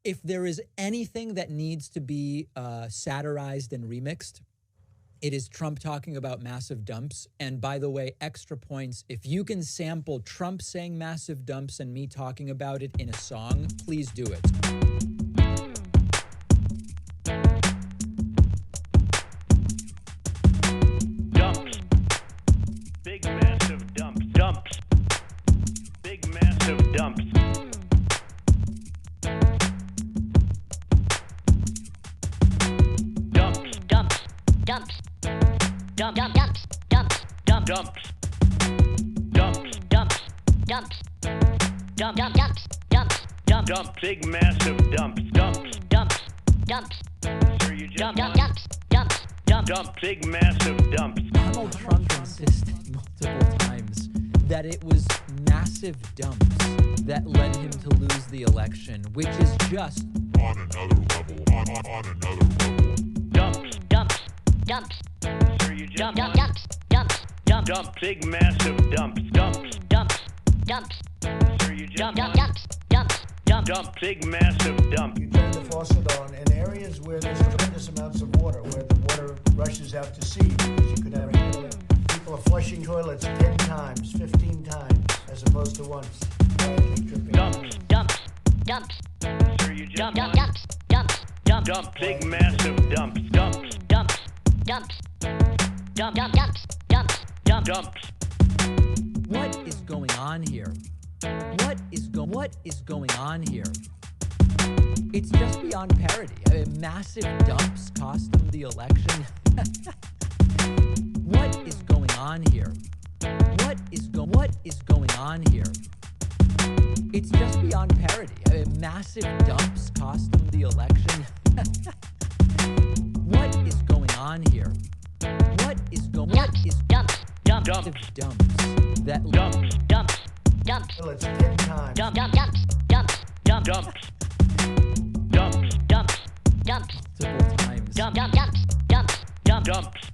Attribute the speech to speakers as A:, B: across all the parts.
A: if there is anything that needs to be satirized and remixed, it is Trump talking about massive dumps. And by the way, extra points, if you can sample Trump saying massive dumps and me talking about it in a song, please do it.
B: Dumps. Big massive dumps. Dumps. Big massive dumps. Dumps.
C: Dumps. Dumps. Dump. Dump. Dumps. Dumps. Dump.
B: Dumps. Dumps.
C: Dumps. Dumps. Dump. Dump. Dumps. Dumps. Dumps.
B: Dump. Big massive dumps. Dumps.
C: Dumps. Dumps.
B: Sir, you just
C: Dump.
B: won.
C: Dumps. Dumps. Dumps.
B: Dump. Big massive dumps.
A: Donald Trump insisted multiple times that it was massive dumps that led him to lose the election, which is just
D: on another level, on another level.
B: Dumps.
C: Dumps. Dumps.
B: Sir, you just
C: Dump.
B: won.
C: Dumps. Dumps. Dumps.
B: Dump. Big massive dumps. Dumps.
C: Dumps. Dumps.
B: Sir, you just
C: Dump.
B: won.
C: Dumps. Dumps. Dumps.
B: Dump. Big massive dump.
E: You turn the faucet on in areas where there's tremendous amounts of water, where the water rushes out to sea, because you could have people are flushing toilets 10 times, 15 times, as opposed to once. Quietly dripping.
B: Dumps.
C: Dumps. Dumps.
B: Sir, you just
C: Dump.
B: won.
C: Dumps. Dumps. Dumps.
B: Dump. Big massive dumps. Dumps.
C: Dumps. Dumps. Dump. Dumps. Dumps. Dumps.
B: Dumps.
A: what is going on here? What is going on here? It's just beyond parody. I mean, massive dumps cost him the election. What is going on here? What is going on here? It's just beyond parody. I mean, massive dumps cost him the election. What is going on here? What is
C: Dumps. Dumps. Dumps.
B: Dumps.
A: dumps that
B: Dumps.
C: Dumps. Dumps.
E: Toilets 10 times.
C: Dump. Dumps. Dumps. Dumps.
B: Dumps. Dumps.
C: Dumps. Dumps.
A: multiple times.
C: Dump. Dumps. Dumps. Dumps.
B: Dumps.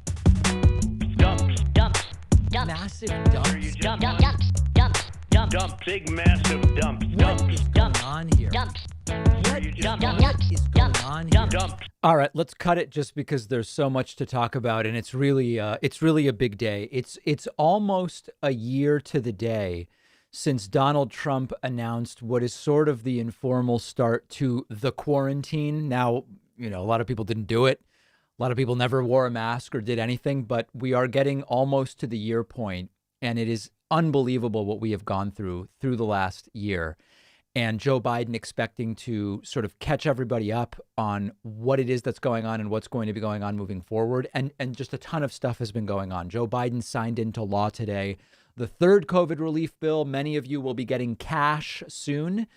B: Dumps.
C: Dumps. Dumps.
A: Massive
B: Sir,
A: dumps.
B: you just
C: Dump.
B: won.
C: Dumps. Dumps. Dumps.
B: Dump. Big massive dumps.
A: What
B: Dumps.
A: is going
C: Dumps.
A: on here?
C: Dumps.
A: What
B: you
A: is
B: just
C: Dump.
B: won.
C: Dumps.
A: going
C: Dumps.
A: on here?
C: Dumps.
B: Dumps.
A: All right, let's cut it just because there's so much to talk about, and it's really a big day. It's almost a year to the day since Donald Trump announced what is sort of the informal start to the quarantine. Now, a lot of people didn't do it. A lot of people never wore a mask or did anything, but we are getting almost to the year point, and it is unbelievable what we have gone through the last year. And Joe Biden expecting to sort of catch everybody up on what it is that's going on and what's going to be going on moving forward. And just a ton of stuff has been going on. Joe Biden signed into law today the third COVID relief bill. Many of you will be getting cash soon.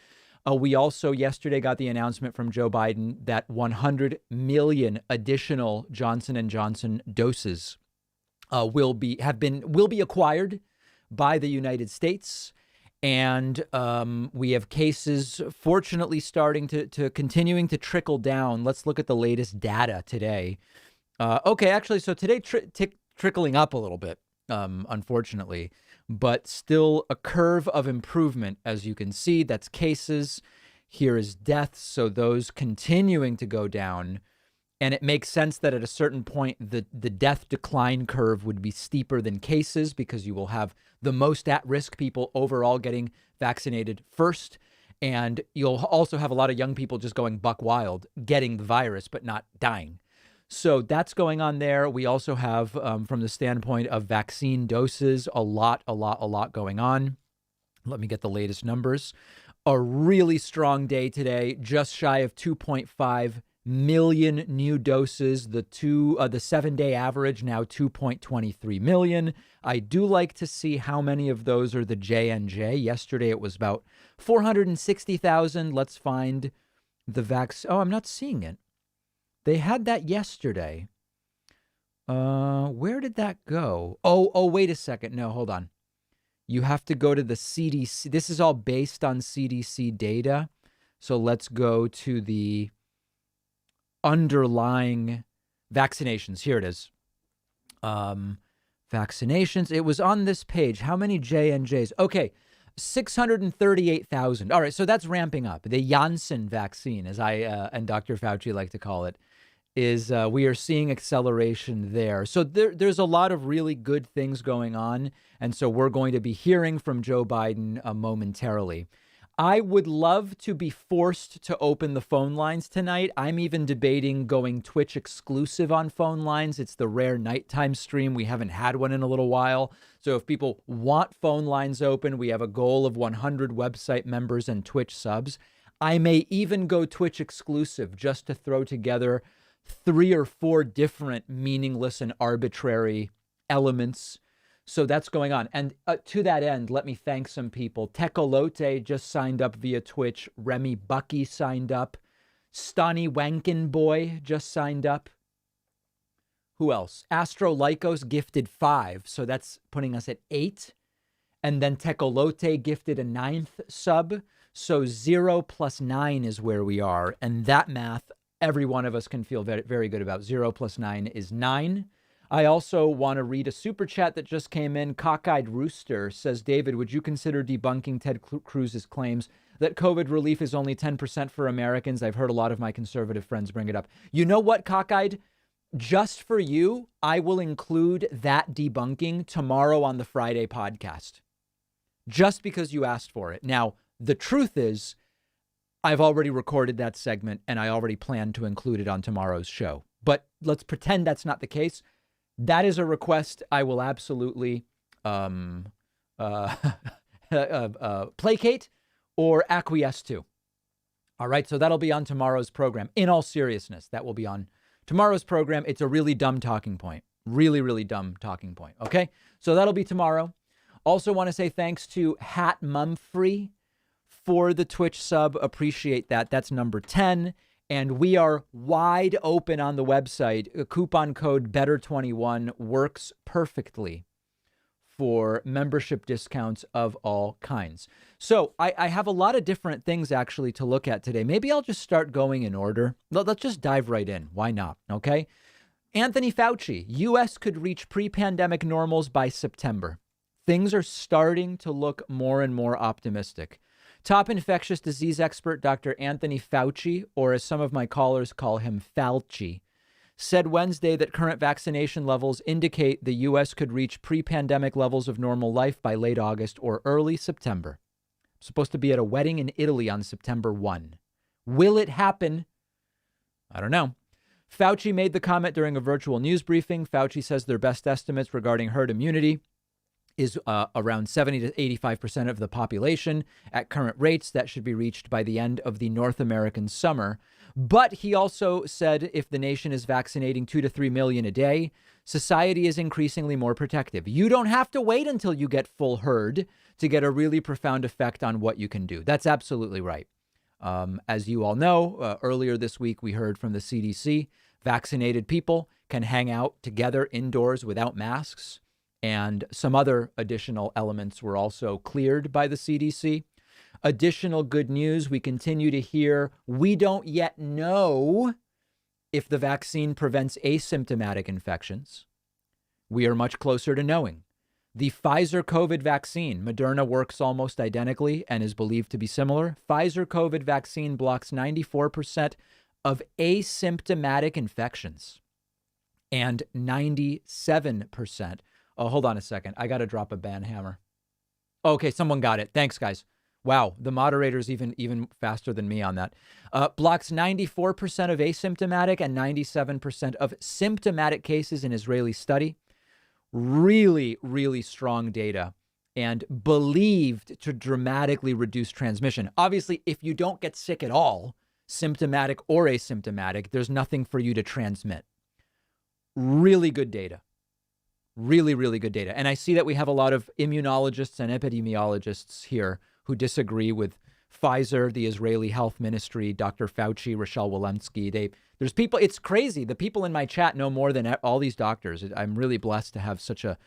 A: We also yesterday got the announcement from Joe Biden that 100 million additional Johnson & Johnson doses will be acquired by the United States. And we have cases, fortunately, starting to continuing to trickle down. Let's look at the latest data today. Okay, actually, so today trickling up a little bit, unfortunately, but still a curve of improvement, as you can see. That's cases. Here is deaths. So those continuing to go down. And it makes sense that at a certain point, the death decline curve would be steeper than cases because you will have the most at-risk people overall getting vaccinated first. And you'll also have a lot of young people just going buck wild, getting the virus, but not dying. So that's going on there. We also have, from the standpoint of vaccine doses, a lot going on. Let me get the latest numbers. A really strong day today, just shy of 2.5 million new doses. The 7-day average now 2.23 million. I do like to see how many of those are the J&J. Yesterday it was about 460,000. Let's find the vaccine. Oh, I'm not seeing it. They had that yesterday. Where did that go? Oh, wait a second. No, hold on. You have to go to the CDC. This is all based on CDC data. So let's go to the underlying vaccinations. Here it is. Vaccinations. It was on this page. How many J&Js? Okay. 638,000. All right, so that's ramping up. The Janssen vaccine, as I and Dr. Fauci like to call it, is we are seeing acceleration there. So there's a lot of really good things going on. And so we're going to be hearing from Joe Biden momentarily. I would love to be forced to open the phone lines tonight. I'm even debating going Twitch exclusive on phone lines. It's the rare nighttime stream. We haven't had one in a little while. So if people want phone lines open, we have a goal of 100 website members and Twitch subs. I may even go Twitch exclusive just to throw together 3 or 4 different meaningless and arbitrary elements. So that's going on. And to that end, let me thank some people. Tecolote just signed up via Twitch. Remy Bucky signed up. Stani Wankenboy just signed up. Who else? Astro Lycos gifted 5. So that's putting us at 8. And then Tecolote gifted a 9th sub. So 0 plus 9 is where we are. And that math, every one of us can feel very, very good about. 0 plus 9 is 9. I also want to read a super chat that just came in. Cockeyed Rooster says, David, would you consider debunking Ted Cruz's claims that COVID relief is only 10% for Americans? I've heard a lot of my conservative friends bring it up. You know what, Cockeyed? Just for you, I will include that debunking tomorrow on the Friday podcast. Just because you asked for it. Now, the truth is, I've already recorded that segment and I already plan to include it on tomorrow's show. But let's pretend that's not the case. That is a request I will absolutely placate or acquiesce to. All right, so that'll be on tomorrow's program. In all seriousness, that will be on tomorrow's program. It's a really dumb talking point. Really, really dumb talking point. Okay, so that'll be tomorrow. Also want to say thanks to Hat Mumfrey for the Twitch sub. Appreciate that. That's number 10. And we are wide open on the website. A coupon code BETTER21 works perfectly for membership discounts of all kinds. So I have a lot of different things actually to look at today. Maybe I'll just start going in order. Let's just dive right in. Why not? Okay. Anthony Fauci, U.S. could reach pre-pandemic normals by September. Things are starting to look more and more optimistic. Top infectious disease expert Dr. Anthony Fauci, or as some of my callers call him, Fauci, said Wednesday that current vaccination levels indicate the U.S. could reach pre-pandemic levels of normal life by late August or early September. I'm supposed to be at a wedding in Italy on September 1. Will it happen? I don't know. Fauci made the comment during a virtual news briefing. Fauci says their best estimates regarding herd immunity is around 70 to 85% of the population. At current rates, that should be reached by the end of the North American summer. But he also said if the nation is vaccinating 2 to 3 million a day, society is increasingly more protective. You don't have to wait until you get full herd to get a really profound effect on what you can do. That's absolutely right. As you all know, earlier this week, we heard from the CDC, vaccinated people can hang out together indoors without masks. And some other additional elements were also cleared by the CDC. Additional good news, we continue to hear we don't yet know if the vaccine prevents asymptomatic infections. We are much closer to knowing. The Pfizer COVID vaccine, Moderna works almost identically and is believed to be similar. Pfizer COVID vaccine blocks 94% of asymptomatic infections and 97%. Oh, hold on a second. I got to drop a ban hammer. Okay, someone got it. Thanks, guys. Wow, the moderator's even faster than me on that. Blocks 94% of asymptomatic and 97% of symptomatic cases in Israeli study. Really, really strong data and believed to dramatically reduce transmission. Obviously, if you don't get sick at all, symptomatic or asymptomatic, there's nothing for you to transmit. Really good data. Really, really good data. And I see that we have a lot of immunologists and epidemiologists here who disagree with Pfizer, the Israeli Health Ministry, Dr. Fauci, Rochelle Walensky. There's people, it's crazy. The people in my chat know more than all these doctors. I'm really blessed to have such a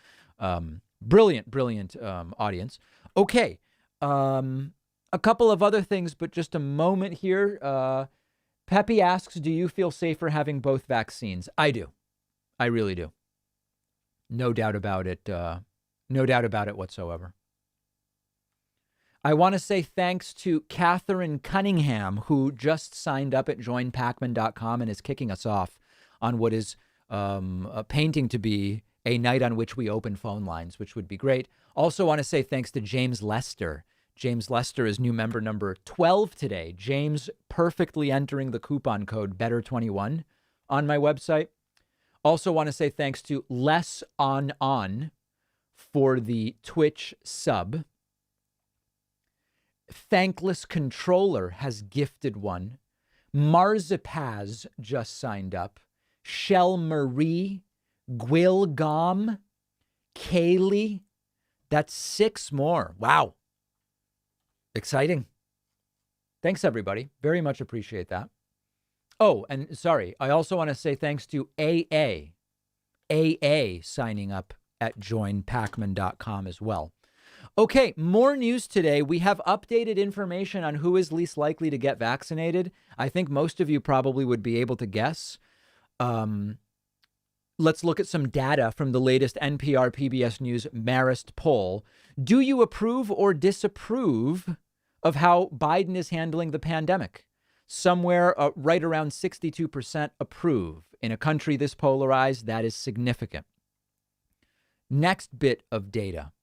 A: brilliant audience. Okay. A couple of other things, but just a moment here. Pepe asks, do you feel safer having both vaccines? I do. I really do. No doubt about it. No doubt about it whatsoever. I want to say thanks to Catherine Cunningham, who just signed up at joinpacman.com and is kicking us off on what is painting to be a night on which we open phone lines, which would be great. Also want to say thanks to James Lester. James Lester is new member number 12 today. James perfectly entering the coupon code BETTER21 on my website. Also want to say thanks to Less On for the Twitch sub. Thankless Controller has gifted one. Marzipaz just signed up. Shell Marie, Gwilgom, Kaylee. That's 6 more. Wow. Exciting. Thanks, everybody. Very much appreciate that. Oh, and sorry, I also want to say thanks to AA. AA signing up at joinpacman.com as well. Okay, more news today. We have updated information on who is least likely to get vaccinated. I think most of you probably would be able to guess. Let's look at some data from the latest NPR PBS News Marist poll. Do you approve or disapprove of how Biden is handling the pandemic? Somewhere right around 62% approve. In a country this polarized, that is significant. Next bit of data.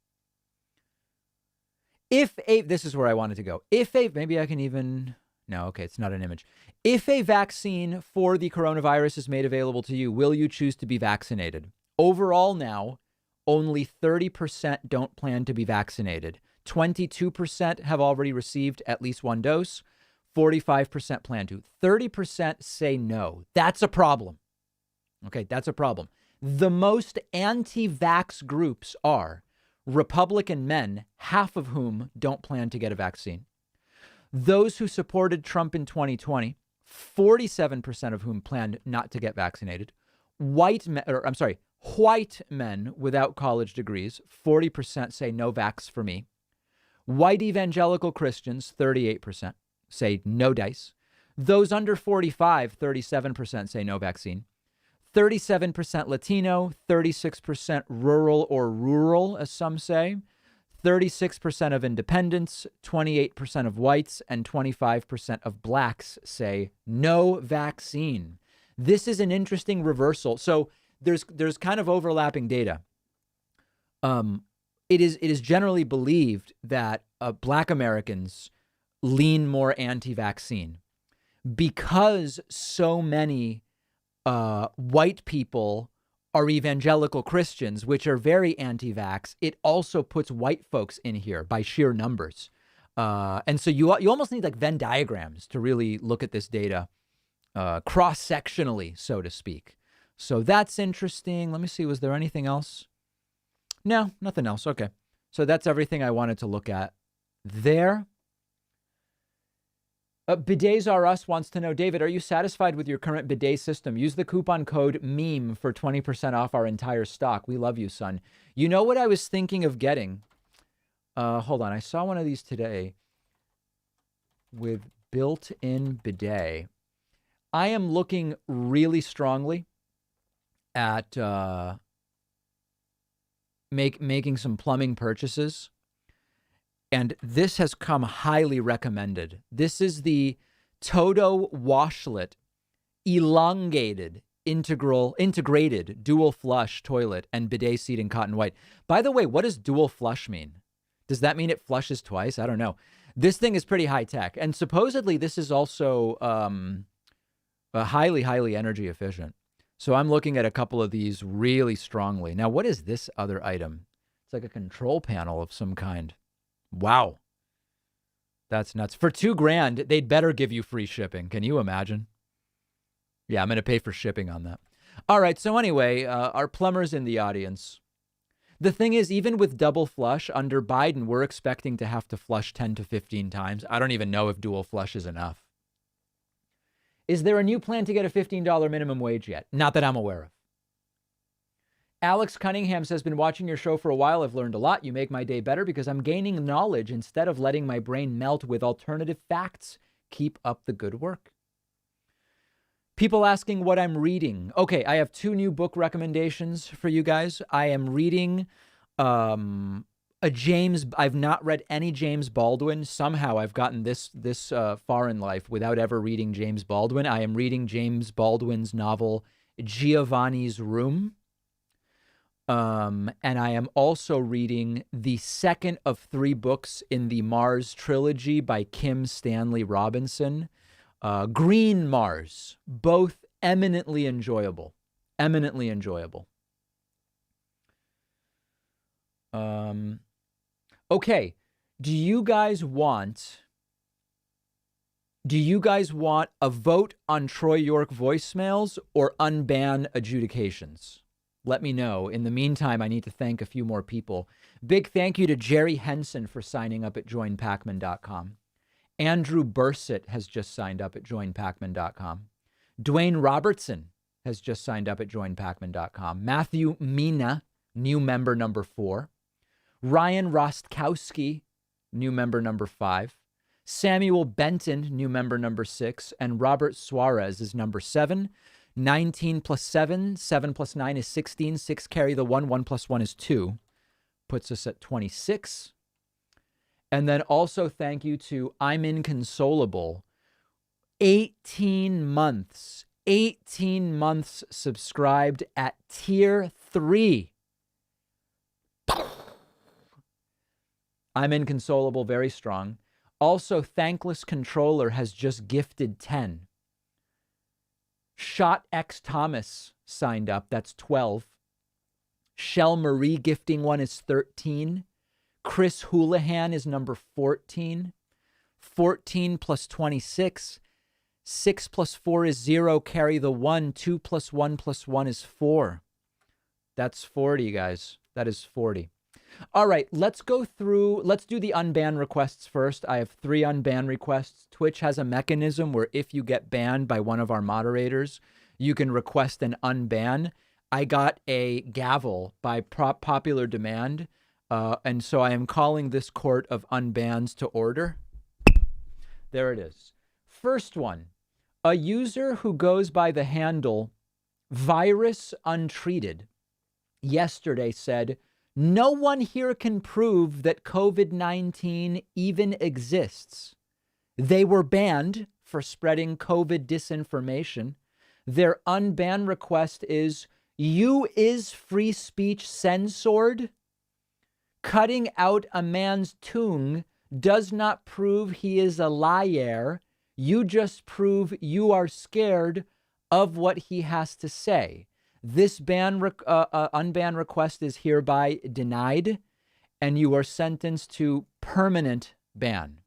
A: This is where I wanted to go. Maybe I can even, no, okay, it's not an image. If a vaccine for the coronavirus is made available to you, will you choose to be vaccinated? Overall now, only 30% don't plan to be vaccinated. 22% have already received at least one dose. 45% plan to. 30% say no. That's a problem. Okay, that's a problem. The most anti-vax groups are Republican men, half of whom don't plan to get a vaccine. Those who supported Trump in 2020, 47% of whom planned not to get vaccinated. White men without college degrees, 40% say no vax for me. White evangelical Christians, 38%, say no dice. Those under 45, 37% say no vaccine. 37% Latino, 36% rural, as some say. 36% of independents, 28% of whites, and 25% of blacks say no vaccine. This is an interesting reversal. So there's kind of overlapping data. It is generally believed that Black Americans lean more anti-vaccine because so many white people are evangelical Christians, which are very anti-vax. It also puts white folks in here by sheer numbers. And so you almost need like Venn diagrams to really look at this data cross-sectionally, so to speak. So that's interesting. Let me see. Was there anything else? No, nothing else. Okay. So that's everything I wanted to look at there. Bidets R Us wants to know, David, are you satisfied with your current bidet system? Use the coupon code MEME for 20% off our entire stock. We love you, son. You know what I was thinking of getting? Hold on. I saw one of these today with built-in bidet. I am looking really strongly at making some plumbing purchases. And this has come highly recommended. This is the Toto Washlet elongated integrated dual flush toilet and bidet seat in cotton white. By the way, what does dual flush mean? Does that mean it flushes twice? I don't know. This thing is pretty high tech. And supposedly this is also highly energy efficient. So I'm looking at a couple of these really strongly. Now, what is this other item? It's like a control panel of some kind. Wow. That's nuts. For $2,000, they'd better give you free shipping. Can you imagine? Yeah, I'm going to pay for shipping on that. All right. So anyway, our plumbers in the audience. The thing is, even with double flush under Biden, we're expecting to have to flush 10 to 15 times. I don't even know if dual flush is enough. Is there a new plan to get a $15 minimum wage yet? Not that I'm aware of. Alex Cunningham says, been watching your show for a while. I've learned a lot. You make my day better because I'm gaining knowledge instead of letting my brain melt with alternative facts. Keep up the good work. People asking what I'm reading. Okay, I have 2 new book recommendations for you guys. I am reading a I've not read any James Baldwin. Somehow I've gotten this far in life without ever reading James Baldwin. I am reading James Baldwin's novel Giovanni's Room. And I am also reading the second of 3 books in the Mars trilogy by Kim Stanley Robinson. Green Mars, both eminently enjoyable. Eminently enjoyable. Okay, do you guys want a vote on Troy York voicemails or unban adjudications? Let me know. In the meantime, I need to thank a few more people. Big thank you to Jerry Henson for signing up at joinpacman.com. Andrew Bursett has just signed up at joinpacman.com. Dwayne Robertson has just signed up at joinpacman.com. Matthew Mina, new member number 4. Ryan Rostkowski, new member number 5. Samuel Benton, new member number 6. And Robert Suarez is number 7. 19 plus 7, 7 plus 9 is 16. 6 carry the 1, 1 plus 1 is 2. Puts us at 26. And then also thank you to I'm Inconsolable. 18 months subscribed at tier 3. I'm Inconsolable, very strong. Also, Thankless Controller has just gifted 10. Shot X Thomas signed up, that's 12. Shell Marie gifting one is 13. Chris Houlihan is number 14. 14 plus 26. 6 plus 4 is 0, carry the 1. 2 plus 1 plus 1 is 4. That's 40, guys. That is 40. All right, let's do the unban requests first. I have 3 unban requests. Twitch has a mechanism where if you get banned by one of our moderators, you can request an unban. I got a gavel by popular demand, and so I am calling this court of unbans to order. There it is. First one, a user who goes by the handle Virus Untreated yesterday said, "No one here can prove that COVID-19 even exists. They were banned for spreading COVID disinformation. Their unban request is, you is free speech censored? Cutting out a man's tongue does not prove he is a liar. You just prove you are scared of what he has to say. This unban request is hereby denied, and you are sentenced to permanent ban."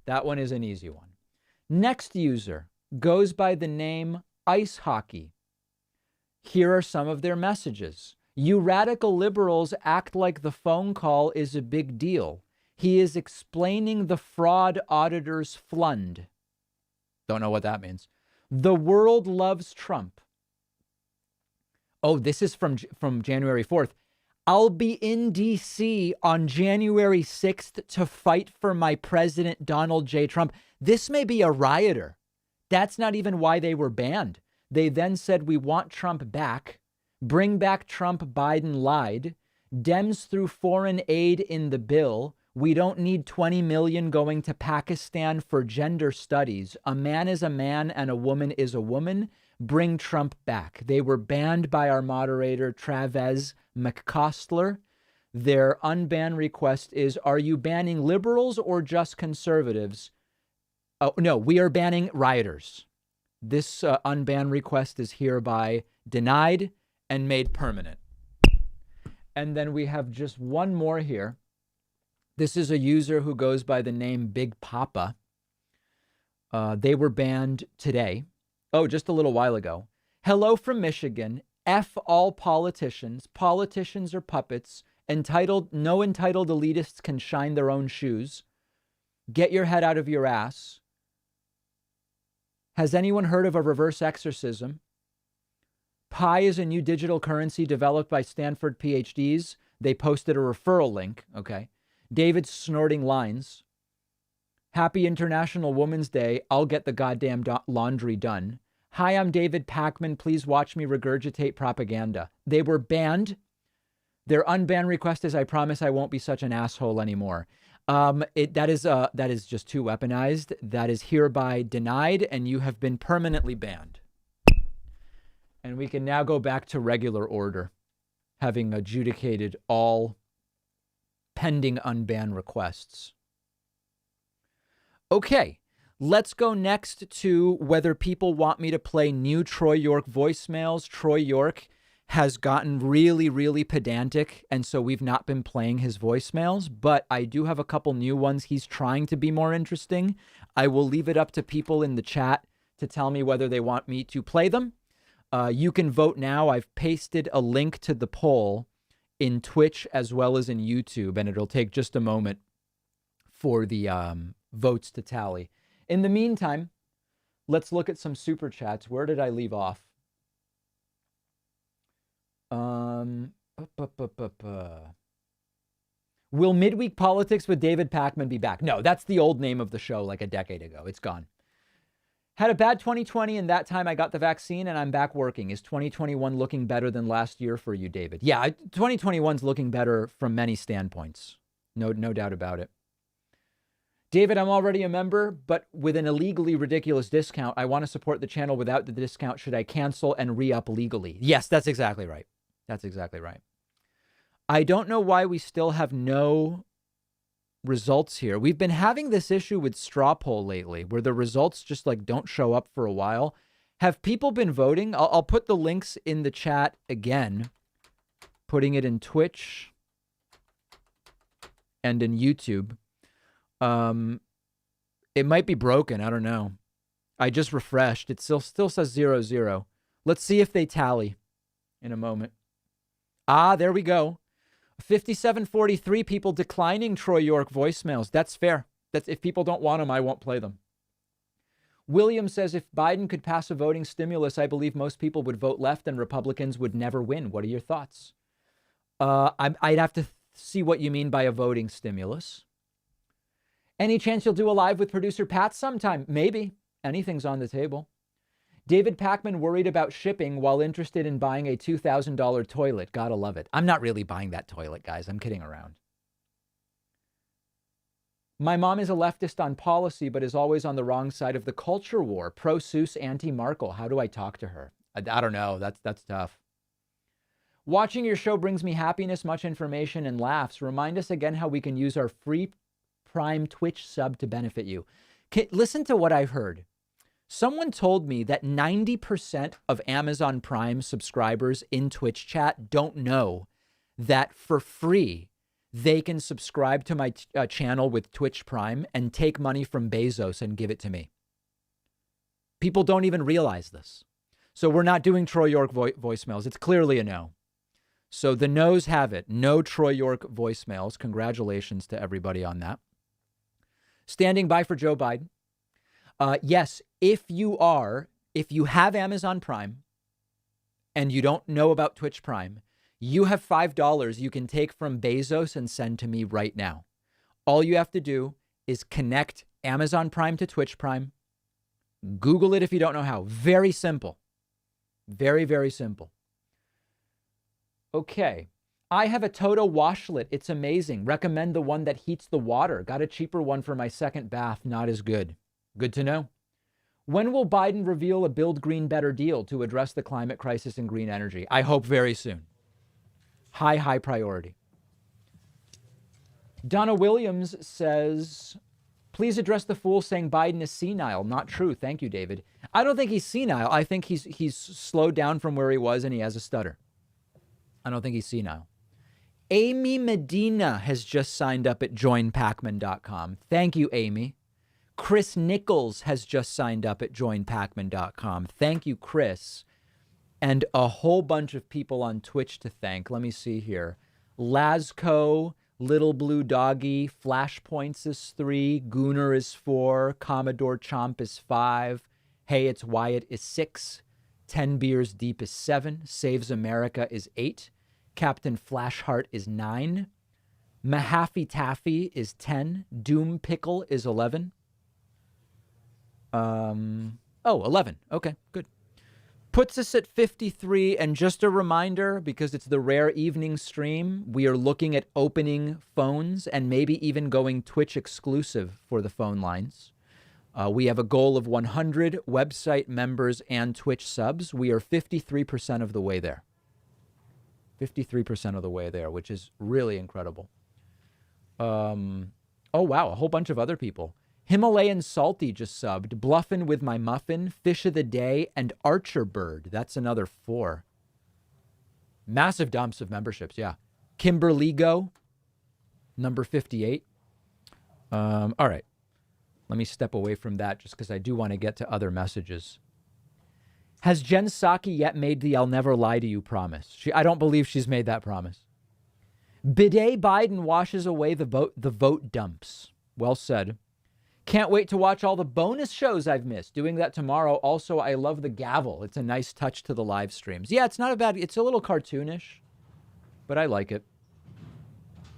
A: That one is an easy one. Next user goes by the name Ice Hockey. Here are some of their messages. You radical liberals act like the phone call is a big deal. He is explaining the fraud auditors flund. Don't know what that means. The world loves Trump. Oh, this is from January 4th. I'll be in D.C. on January 6th to fight for my president, Donald J. Trump. This may be a rioter. That's not even why they were banned. They then said, we want Trump back. Bring back Trump. Biden lied. Dems threw foreign aid in the bill. We don't need 20 million going to Pakistan for gender studies. A man is a man and a woman is a woman. Bring Trump back. They were banned by our moderator, Travis McCostler. Their unban request is, are you banning liberals or just conservatives? Oh, no, we are banning rioters. This unban request is hereby denied and made permanent. And then we have just one more here. This is a user who goes by the name Big Papa. They were banned today. Oh, just a little while ago. Hello from Michigan. F all politicians. Politicians are puppets. No entitled elitists can shine their own shoes. Get your head out of your ass. Has anyone heard of a reverse exorcism? Pi is a new digital currency developed by Stanford PhDs. They posted a referral link. Okay. David's snorting lines. Happy International Women's Day. I'll get the goddamn laundry done. Hi, I'm David Pacman. Please watch me regurgitate propaganda. They were banned Their unban request is, I promise I won't be such an asshole anymore. That is just too weaponized. That is hereby denied, and you have been permanently banned. And we can now go back to regular order, having adjudicated all pending unban requests. Okay, let's go next to whether people want me to play new Troy York voicemails. Troy York has gotten really, really pedantic, and so we've not been playing his voicemails, but I do have a couple new ones. He's trying to be more interesting. I will leave it up to people in the chat to tell me whether they want me to play them. You can vote now. I've pasted a link to the poll in Twitch as well as in YouTube, and it'll take just a moment for the votes to tally. In the meantime, let's look at some super chats. Where did I leave off? Will Midweek Politics with David Pakman be back? No, that's the old name of the show like a decade ago. It's gone. Had a bad 2020, and that time I got the vaccine and I'm back working. Is 2021 looking better than last year for you, David? Yeah, 2021's looking better from many standpoints. No doubt about it. David, I'm already a member, but with an illegally ridiculous discount. I want to support the channel without the discount. Should I cancel and re-up legally? Yes, that's exactly right. That's exactly right. I don't know why we still have no results here. We've been having this issue with straw poll lately where the results just like don't show up for a while. Have people been voting? I'll put the links in the chat again, putting it in Twitch and in YouTube. It might be broken. I don't know. I just refreshed. It still says 0-0. Let's see if they tally in a moment. Ah, there we go. 5743 people declining Troy York voicemails. That's fair. That's if people don't want them, I won't play them. William says if Biden could pass a voting stimulus, I believe most people would vote left and Republicans would never win. What are your thoughts? I'd have to see what you mean by a voting stimulus. Any chance you'll do a live with producer Pat sometime? Maybe. Anything's on the table. David Pakman worried about shipping while interested in buying a $2,000 toilet. Gotta love it. I'm not really buying that toilet, guys. I'm kidding around. My mom is a leftist on policy, but is always on the wrong side of the culture war. Pro-Seuss, anti-Markle. How do I talk to her? I don't know. That's tough. Watching your show brings me happiness, much information, and laughs. Remind us again how we can use our free Prime Twitch sub to benefit you. Listen to what I've heard. Someone told me that 90% of Amazon Prime subscribers in Twitch chat don't know that for free, they can subscribe to my channel with Twitch Prime and take money from Bezos and give it to me. People don't even realize this. So we're not doing Troy York voicemails. It's clearly a no. So the no's have it. No Troy York voicemails. Congratulations to everybody on that. Standing by for Joe Biden. Yes, if you have Amazon Prime and you don't know about Twitch Prime, you have $5 you can take from Bezos and send to me right now. All you have to do is connect Amazon Prime to Twitch Prime. Google it if you don't know how. Very simple. Very, very simple. Okay. I have a Toto washlet. It's amazing. Recommend the one that heats the water. Got a cheaper one for my second bath. Not as good. Good to know. When will Biden reveal a Build Green Better deal to address the climate crisis and green energy? I hope very soon. High priority. Donna Williams says, please address the fool saying Biden is senile. Not true. Thank you, David. I don't think he's senile. I think he's slowed down from where he was and he has a stutter. I don't think he's senile. Amy Medina has just signed up at joinpacman.com. Thank you, Amy. Chris Nichols has just signed up at joinpacman.com. Thank you, Chris. And a whole bunch of people on Twitch to thank. Let me see here. Lazco, Little Blue Doggy, Flashpoints is 3, Gooner is 4, Commodore Chomp is 5, Hey It's Wyatt is 6, 10 Beers Deep is 7, Saves America is 8, Captain Flashheart is 9, Mahaffey Taffy is 10, Doom Pickle is 11. 11. Okay, good. Puts us at 53. And just a reminder, because it's the rare evening stream, we are looking at opening phones and maybe even going Twitch exclusive for the phone lines. We have a goal of 100 website members and Twitch subs. We are 53% of the way there. 53% of the way there, which is really incredible. Oh, wow. A whole bunch of other people. Himalayan Salty just subbed. Bluffin' with my muffin, Fish of the Day, and Archer Bird. That's another 4. Massive dumps of memberships, yeah. Kimberly Go, number 58. All right. Let me step away from that just because I do want to get to other messages. Has Jen Psaki yet made the I'll never lie to you promise? I don't believe she's made that promise. Bidet Biden washes away the vote dumps. Well said. Can't wait to watch all the bonus shows I've missed. Doing that tomorrow. Also, I love the gavel. It's a nice touch to the live streams. Yeah, it's not a bad... It's a little cartoonish, but I like it.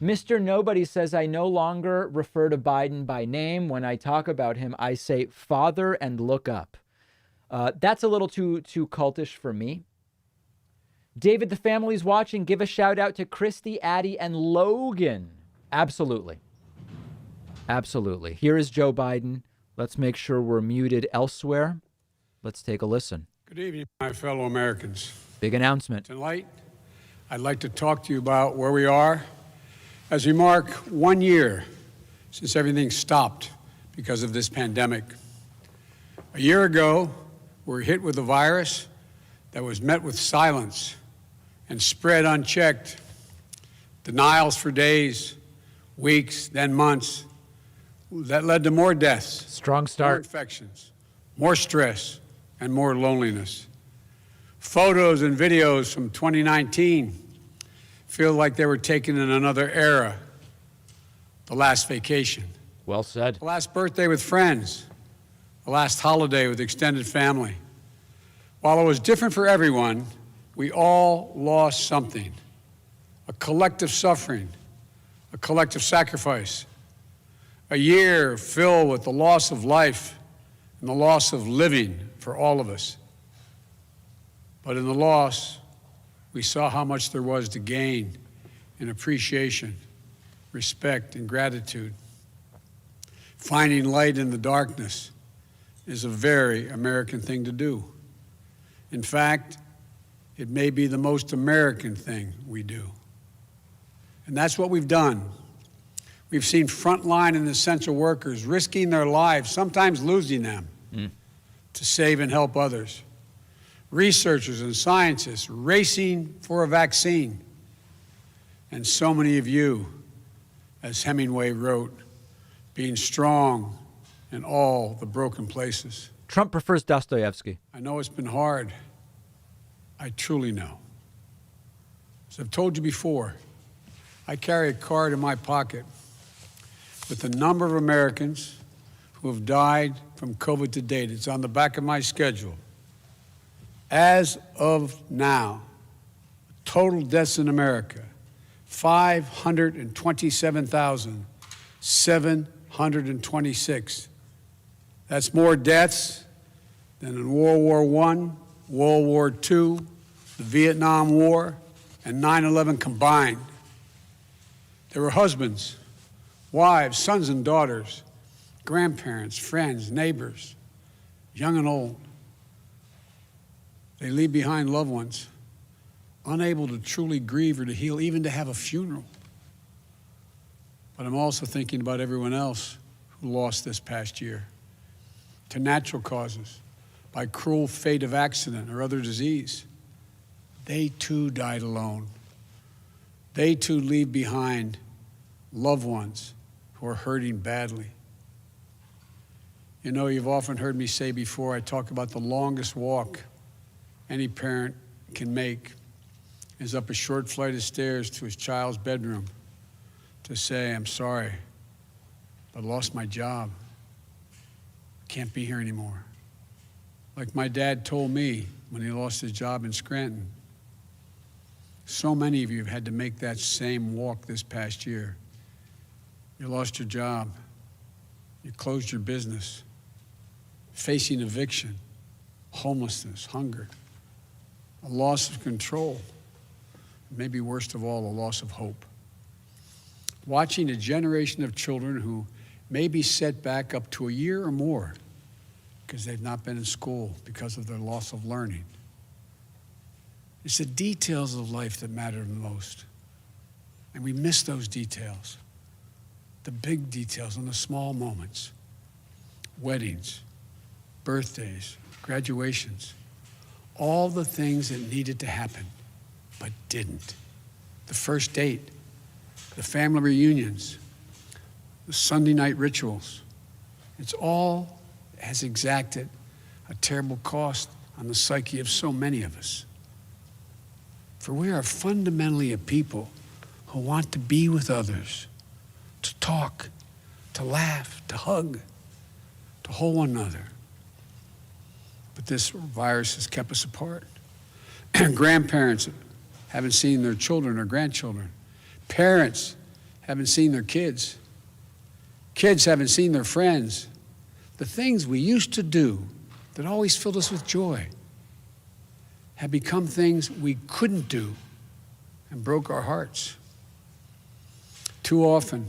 A: Mr. Nobody says, I no longer refer to Biden by name. When I talk about him, I say father and look up. That's a little too cultish for me. David, the family's watching. Give a shout out to Christy, Addie, and Logan. Absolutely. Absolutely. Here is Joe Biden. Let's make sure we're muted elsewhere. Let's take a listen.
F: Good evening, my fellow Americans.
A: Big announcement.
F: Tonight, I'd like to talk to you about where we are as we mark 1 year since everything stopped because of this pandemic. A year ago, we were hit with a virus that was met with silence and spread unchecked. Denials for days, weeks, then months. That led to more deaths.
A: Strong
F: More
A: start.
F: infections, more stress, and more loneliness. Photos and videos from 2019 feel like they were taken in another era. The last vacation,
A: Well said.
F: the last birthday with friends, the last holiday with extended family. While it was different for everyone, we all lost something. A collective suffering, a collective sacrifice. A year filled with the loss of life and the loss of living for all of us. But in the loss, we saw how much there was to gain in appreciation, respect, and gratitude. Finding light in the darkness is a very American thing to do. In fact, it may be the most American thing we do. And that's what we've done. We've seen frontline and essential workers risking their lives, sometimes losing them, to save and help others. Researchers and scientists racing for a vaccine. And so many of you, as Hemingway wrote, being strong in all the broken places.
A: Trump prefers Dostoevsky.
F: I know it's been hard. I truly know. As I've told you before, I carry a card in my pocket with the number of Americans who have died from COVID to date. It's on the back of my schedule. As of now, total deaths in America, 527,726. That's more deaths than in World War I, World War II, the Vietnam War, and 9/11 combined. There were husbands, wives, sons and daughters, grandparents, friends, neighbors, young and old. They leave behind loved ones, unable to truly grieve or to heal, even to have a funeral. But I'm also thinking about everyone else who lost this past year to natural causes, by cruel fate of accident or other disease. They too died alone. They too leave behind loved ones who are hurting badly. You know, you've often heard me say before, I talk about the longest walk any parent can make is up a short flight of stairs to his child's bedroom to say, I'm sorry, I lost my job. Can't be here anymore. Like my dad told me when he lost his job in Scranton. So many of you have had to make that same walk this past year. You lost your job. You closed your business. Facing eviction, homelessness, hunger, a loss of control, maybe worst of all, a loss of hope. Watching a generation of children who may be set back up to a year or more because they've not been in school because of their loss of learning. It's the details of life that matter the most. And we miss those details, the big details and the small moments. Weddings, birthdays, graduations, all the things that needed to happen but didn't. The first date, the family reunions, the Sunday night rituals. It's all has exacted a terrible cost on the psyche of so many of us. For we are fundamentally a people who want to be with others, to talk, to laugh, to hug, to hold one another. But this virus has kept us apart. Grandparents haven't seen their children or grandchildren. Parents haven't seen their kids. Kids haven't seen their friends. The things we used to do that always filled us with joy have become things we couldn't do and broke our hearts. Too often,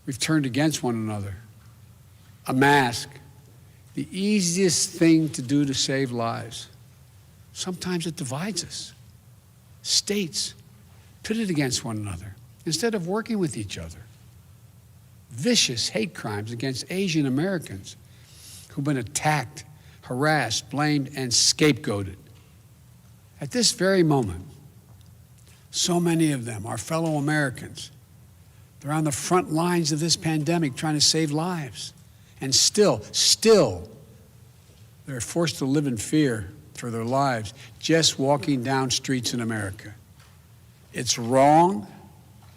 F: we've turned against one another. A mask, the easiest thing to do to save lives. Sometimes it divides us. States pitted against one another instead of working with each other. Vicious hate crimes against Asian Americans who've been attacked, harassed, blamed, and scapegoated. At this very moment, so many of them, our fellow Americans, they're on the front lines of this pandemic trying to save lives. And still, they're forced to live in fear for their lives just walking down streets in America. It's wrong,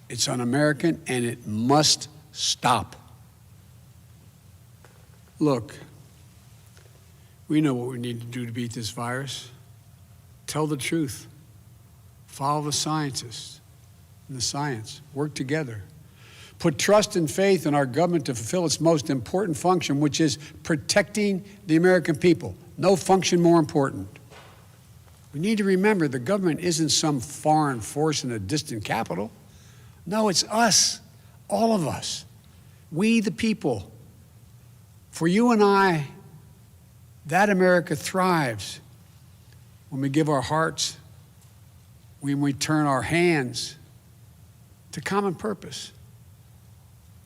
F: it's un-American, and it must stop. Look, we know what we need to do to beat this virus. Tell the truth. Follow the scientists and the science. Work together. Put trust and faith in our government to fulfill its most important function, which is protecting the American people. No function more important. We need to remember the government isn't some foreign force in a distant capital. No, it's us, all of us. We the people. For you and I, that America thrives when we give our hearts, when we turn our hands to common purpose.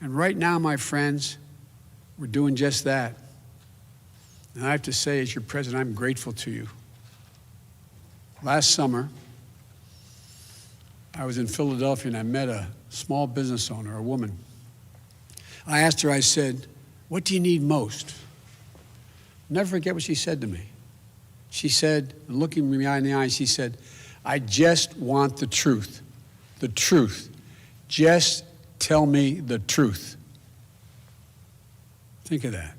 F: And right now, my friends, we're doing just that. And I have to say, as your president, I'm grateful to you. Last summer, I was in Philadelphia and I met a small business owner, a woman. I asked her, I said, what do you need most? Never forget what she said to me. She said, looking me in the eye, she said, I just want the truth. The truth. Just tell me the truth. Think of that.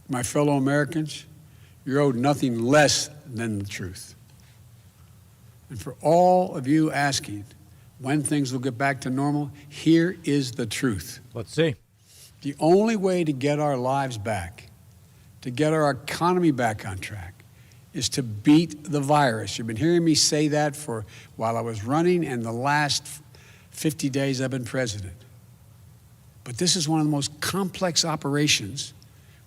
F: My fellow Americans, you're owed nothing less than the truth. And for all of you asking when things will get back to normal, here is the truth.
A: Let's see.
F: The only way to get our lives back, to get our economy back on track, is to beat the virus. You've been hearing me say that for while I was running and the last 50 days I've been president. But this is one of the most complex operations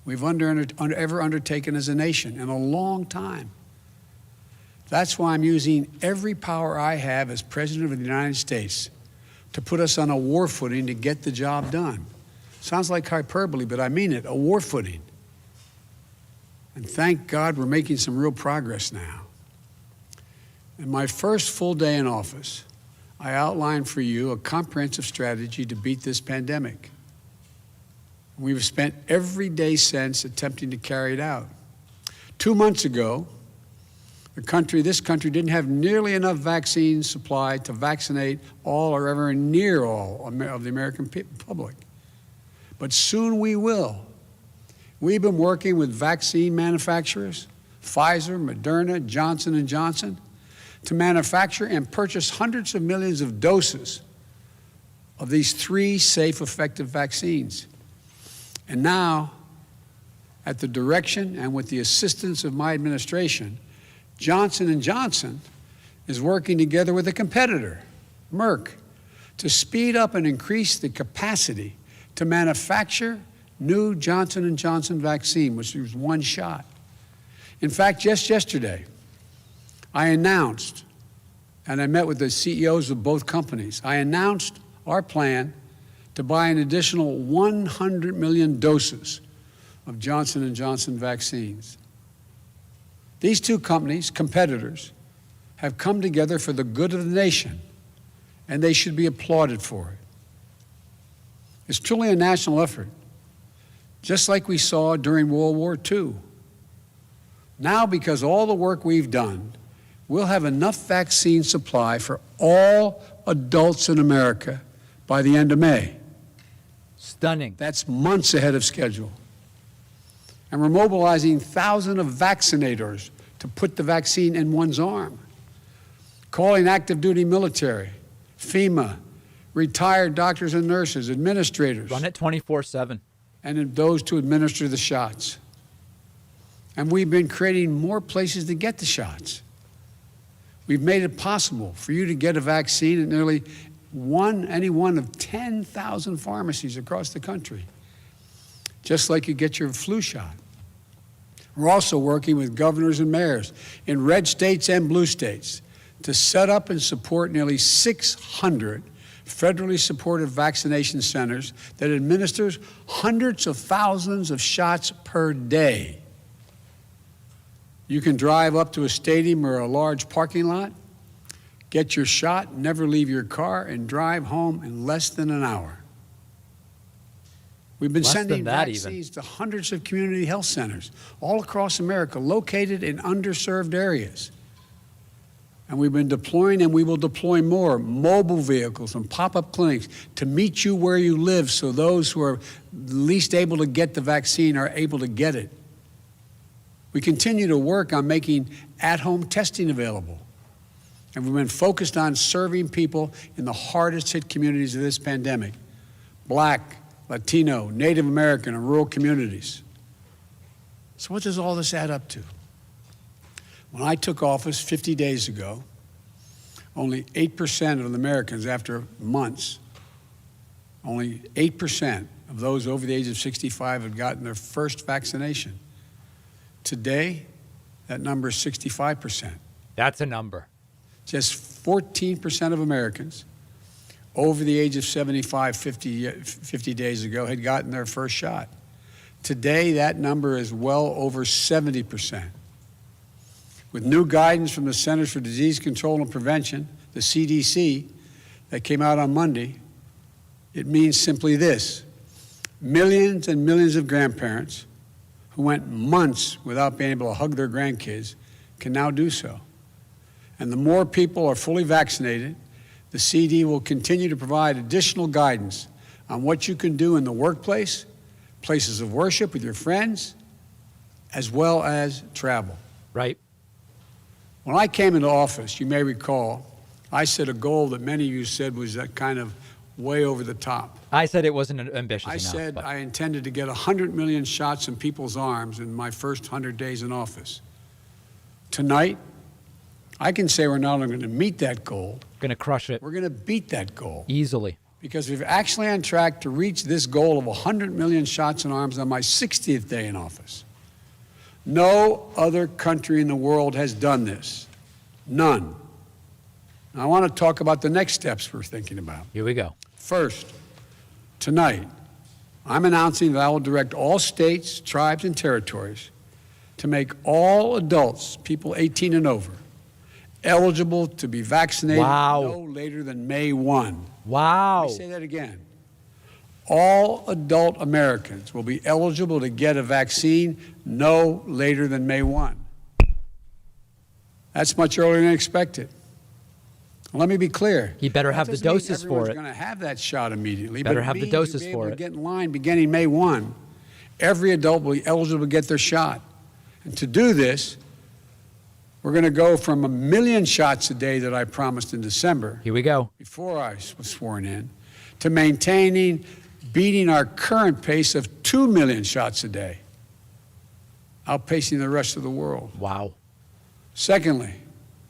F: we've ever undertaken as a nation in a long time. That's why I'm using every power I have as President of the United States to put us on a war footing to get the job done. Sounds like hyperbole, but I mean it, a war footing. And thank God we're making some real progress now. In my first full day in office, I outlined for you a comprehensive strategy to beat this pandemic. We've spent every day since attempting to carry it out. 2 months ago, this country didn't have nearly enough vaccine supply to vaccinate all or ever near all of the American public. But soon we will. We've been working with vaccine manufacturers, Pfizer, Moderna, Johnson & Johnson, to manufacture and purchase hundreds of millions of doses of these 3 safe, effective vaccines. And now, at the direction and with the assistance of my administration, Johnson & Johnson is working together with a competitor, Merck, to speed up and increase the capacity to manufacture new Johnson & Johnson vaccine, which is one shot. In fact, just yesterday, I announced, and I met with the CEOs of both companies, I announced our plan to buy an additional 100 million doses of Johnson & Johnson vaccines. These two companies, competitors, have come together for the good of the nation, and they should be applauded for it. It's truly a national effort, just like we saw during World War II. Now, because all the work we've done, we'll have enough vaccine supply for all adults in America by the end of May.
A: Stunning.
F: That's months ahead of schedule. And we're mobilizing thousands of vaccinators to put the vaccine in one's arm, calling active duty military, FEMA, retired doctors and nurses, administrators.
A: Run it 24/7.
F: And those to administer the shots. And we've been creating more places to get the shots. We've made it possible for you to get a vaccine at nearly any one of 10,000 pharmacies across the country, just like you get your flu shot. We're also working with governors and mayors in red states and blue states to set up and support nearly 600 federally supported vaccination centers that administers hundreds of thousands of shots per day. You can drive up to a stadium or a large parking lot, get your shot, never leave your car, and drive home in less than an hour. We've been sending vaccines to hundreds of community health centers all across America, located in underserved areas. And we've been deploying, and we will deploy more mobile vehicles and pop-up clinics to meet you where you live, so those who are least able to get the vaccine are able to get it. We continue to work on making at-home testing available. And we've been focused on serving people in the hardest hit communities of this pandemic: Black, Latino, Native American, and rural communities. So what does all this add up to? When I took office 50 days ago, only 8% of the Americans, after months, only 8% of those over the age of 65 had gotten their first vaccination. Today, that number is 65%.
A: That's a number.
F: Just 14% of Americans over the age of 75 50 days ago had gotten their first shot. Today, that number is well over 70%. With new guidance from the Centers for Disease Control and Prevention, the CDC, that came out on Monday, it means simply this: millions and millions of grandparents who went months without being able to hug their grandkids can now do so. And the more people are fully vaccinated, the CD will continue to provide additional guidance on what you can do in the workplace, places of worship with your friends, as well as travel.
A: Right.
F: When I came into office, you may recall, I set a goal that many of you said was kind of way over the top.
A: I said it wasn't ambitious enough.
F: I said
A: but
F: I intended to get 100 million shots in people's arms in my first 100 days in office. Tonight, I can say we're not only going to meet that goal,
A: Going to crush it
F: we're going to beat that goal.
A: easily.
F: Because we're actually on track to reach this goal of 100 million shots in arms on my 60th day in office. No other country in the world has done this. None. Now, I want to talk about the next steps we're thinking about.
A: Here we go.
F: First, tonight, I'm announcing that I will direct all states, tribes, and territories to make all adults, people 18 and over, eligible to be vaccinated no later than May 1.
A: Wow.
F: Let me say that again. All adult Americans will be eligible to get a vaccine no later than May 1. That's much earlier than expected. Let me be clear.
A: You better have the doses for it.
F: Everyone's going to have that shot immediately.
A: Better
F: but
A: have the doses for it.
F: Get in line beginning May 1. Every adult will be eligible to get their shot. And to do this, we're going to go from 1 million shots a day that I promised in December,
A: Here we go.
F: before I was sworn in, to beating our current pace of 2 million shots a day, outpacing the rest of the world.
A: Wow.
F: Secondly,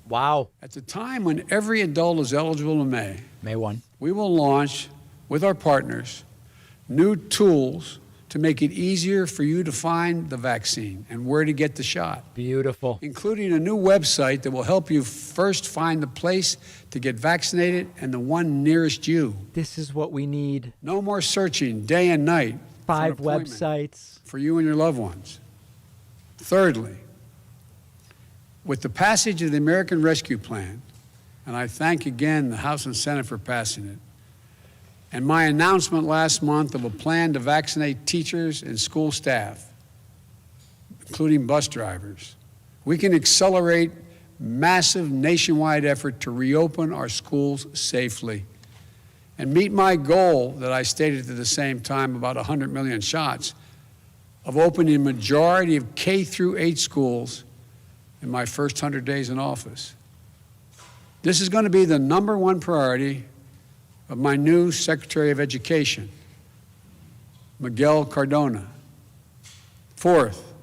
A: Wow.
F: at the time when every adult is eligible in
A: May 1.
F: we will launch, with our partners, new tools to make it easier for you to find the vaccine and where to get the shot,
A: Beautiful.
F: including a new website that will help you first find the place to get vaccinated and the one nearest you.
A: This is what we need.
F: No more searching day and night for an
A: 5
F: appointment
A: websites.
F: for you and your loved ones. Thirdly, with the passage of the American Rescue Plan, and I thank again the House and Senate for passing it, and my announcement last month of a plan to vaccinate teachers and school staff, including bus drivers, we can accelerate massive nationwide effort to reopen our schools safely and meet my goal that I stated at the same time, about 100 million shots, of opening a majority of K through 8 schools in my first 100 days in office. This is going to be the #1 priority of my new Secretary of Education, Miguel Cardona. Fourth,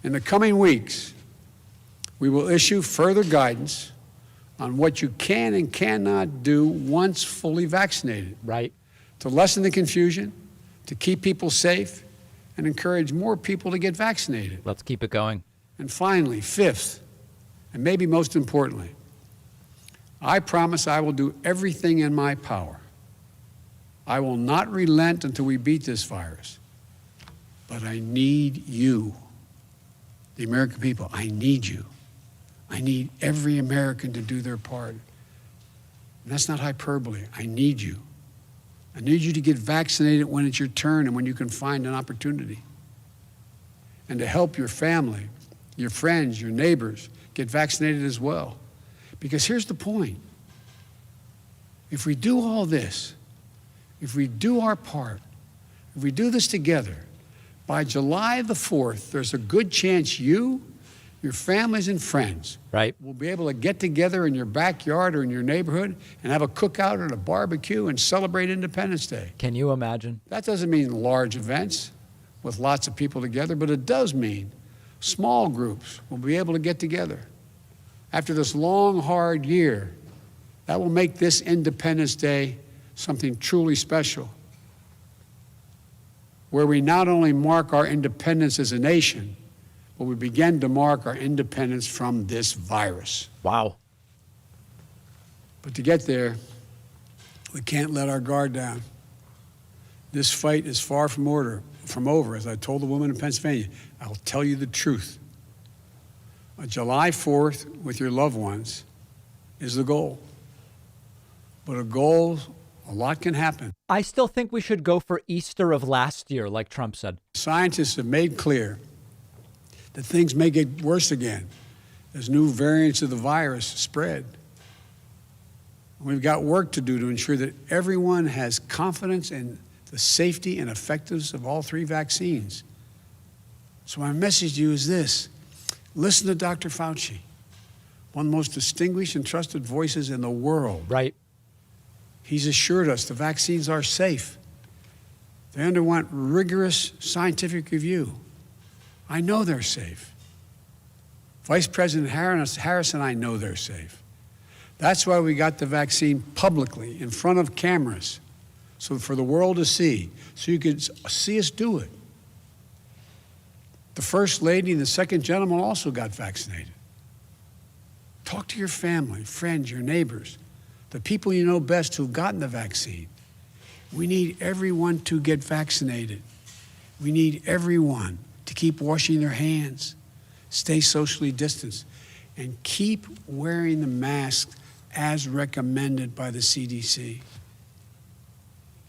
F: in the coming weeks, we will issue further guidance on what you can and cannot do once fully vaccinated,
A: Right.
F: to lessen the confusion, to keep people safe, and encourage more people to get vaccinated.
A: Let's keep it going.
F: And finally, fifth, and maybe most importantly, I promise I will do everything in my power. I will not relent until we beat this virus. But I need you, the American people. I need you. I need every American to do their part. And that's not hyperbole. I need you. I need you to get vaccinated when it's your turn and when you can find an opportunity. And to help your family, your friends, your neighbors get vaccinated as well. Because here's the point. If we do all this, if we do our part, if we do this together, by July the 4th, there's a good chance you, your families and friends
A: Right.
F: will be able to get together in your backyard or in your neighborhood and have a cookout or a barbecue and celebrate Independence Day.
A: Can you imagine?
F: That doesn't mean large events with lots of people together, but it does mean small groups will be able to get together. After this long, hard year, that will make this Independence Day something truly special, where we not only mark our independence as a nation, but we begin to mark our independence from this virus.
A: Wow.
F: But to get there, we can't let our guard down. This fight is far from over. As I told the woman in Pennsylvania, I'll tell you the truth. July 4th with your loved ones is the goal. But a lot can happen.
A: I still think we should go for Easter of last year, like Trump said.
F: Scientists have made clear that things may get worse again as new variants of the virus spread. We've got work to do to ensure that everyone has confidence in the safety and effectiveness of all 3 vaccines. So my message to you is this. Listen to Dr. Fauci, one of the most distinguished and trusted voices in the world.
A: Right.
F: He's assured us the vaccines are safe. They underwent rigorous scientific review. I know they're safe. Vice President Harris and I know they're safe. That's why we got the vaccine publicly in front of cameras, so for the world to see, so you could see us do it. The First Lady and the Second Gentleman also got vaccinated. Talk to your family, friends, your neighbors, the people you know best who've gotten the vaccine. We need everyone to get vaccinated. We need everyone to keep washing their hands, stay socially distanced, and keep wearing the mask as recommended by the CDC.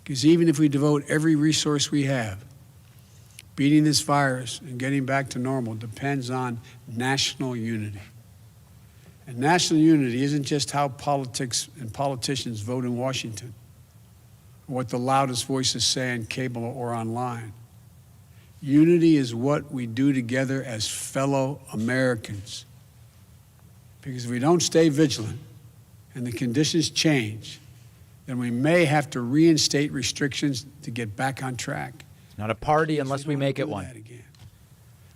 F: Because even if we devote every resource we have, beating this virus and getting back to normal depends on national unity. And national unity isn't just how politics and politicians vote in Washington, or what the loudest voices say on cable or online. Unity is what we do together as fellow Americans. Because if we don't stay vigilant and the conditions change, then we may have to reinstate restrictions to get back on track.
A: It's not a party unless we
F: don't
A: make
F: do
A: it one.
F: that again.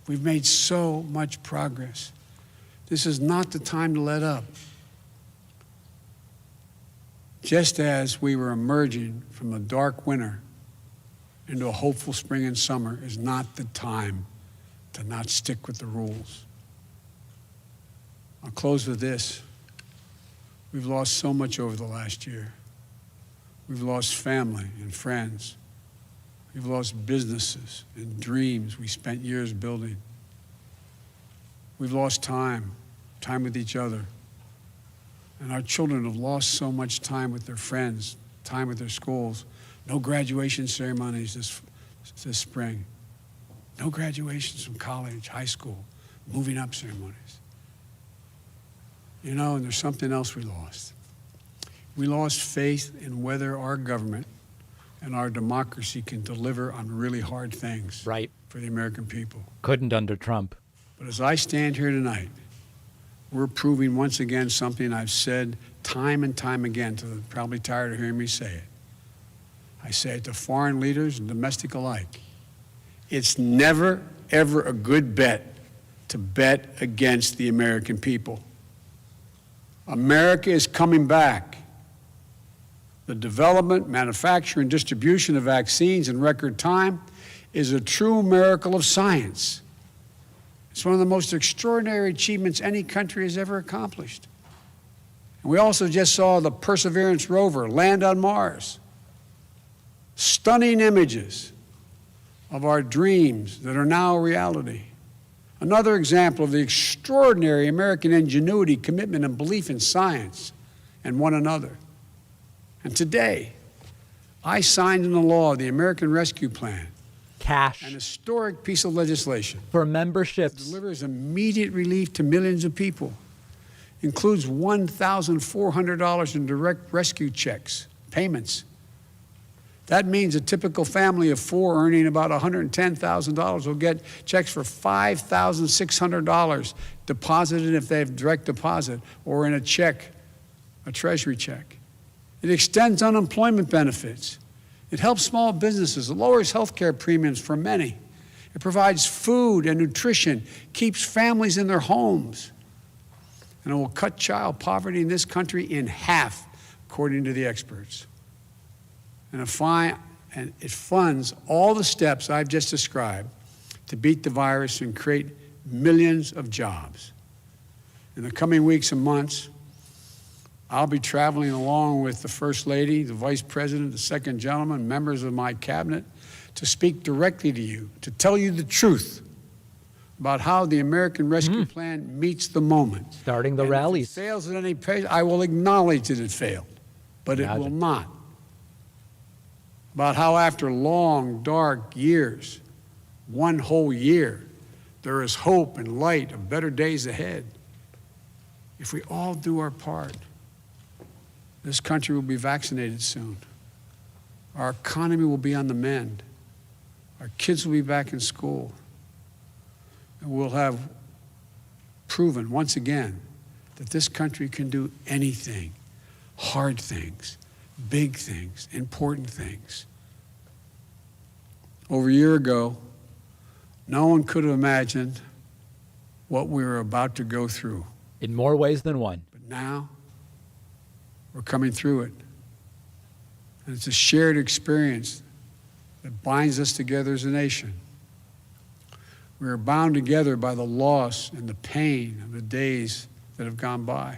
F: We've made so much progress. This is not the time to let up. Just as we were emerging from a dark winter into a hopeful spring and summer is not the time to not stick with the rules. I'll close with this. We've lost so much over the last year. We've lost family and friends. We've lost businesses and dreams we spent years building. We've lost time with each other. And our children have lost so much time with their friends, time with their schools. No graduation ceremonies this spring. No graduations from college, high school, moving up ceremonies. You know, and there's something else we lost. We lost faith in whether our government and our democracy can deliver on really hard things
A: Right.
F: for the American people.
A: Couldn't under Trump.
F: But as I stand here tonight, we're proving once again something I've said time and time again to the probably tired of hearing me say it. I say it to foreign leaders and domestic alike. It's never, ever a good bet to bet against the American people. America is coming back. The development, manufacture, and distribution of vaccines in record time is a true miracle of science. It's one of the most extraordinary achievements any country has ever accomplished. And we also just saw the Perseverance rover land on Mars. Stunning images of our dreams that are now a reality. Another example of the extraordinary American ingenuity, commitment, and belief in science and one another. And today, I signed into law the American Rescue Plan,
A: Cash
F: an historic piece of legislation.
A: for memberships.
F: Delivers immediate relief to millions of people. Includes $1,400 in direct rescue checks, payments. That means a typical family of four earning about $110,000 will get checks for $5,600 deposited if they have direct deposit or in a check, a treasury check. It extends unemployment benefits. It helps small businesses. It lowers health care premiums for many. It provides food and nutrition, keeps families in their homes. And it will cut child poverty in this country in half, according to the experts. And it funds all the steps I've just described to beat the virus and create millions of jobs. In the coming weeks and months, I'll be traveling along with the First Lady, the Vice President, the Second Gentleman, members of my cabinet, to speak directly to you, to tell you the truth about how the American Rescue Plan meets the moment.
A: Starting the
F: And
A: rallies.
F: If it fails at any pace, I will acknowledge that it failed, but it will not. About how after long, dark years, one whole year, there is hope and light of better days ahead. If we all do our part, this country will be vaccinated soon. Our economy will be on the mend. Our kids will be back in school. And we'll have proven once again that this country can do anything, hard things, big things, important things. Over a year ago, no one could have imagined what we were about to go through.
A: In more ways than one.
F: But now, we're coming through it. And it's a shared experience that binds us together as a nation. We are bound together by the loss and the pain of the days that have gone by.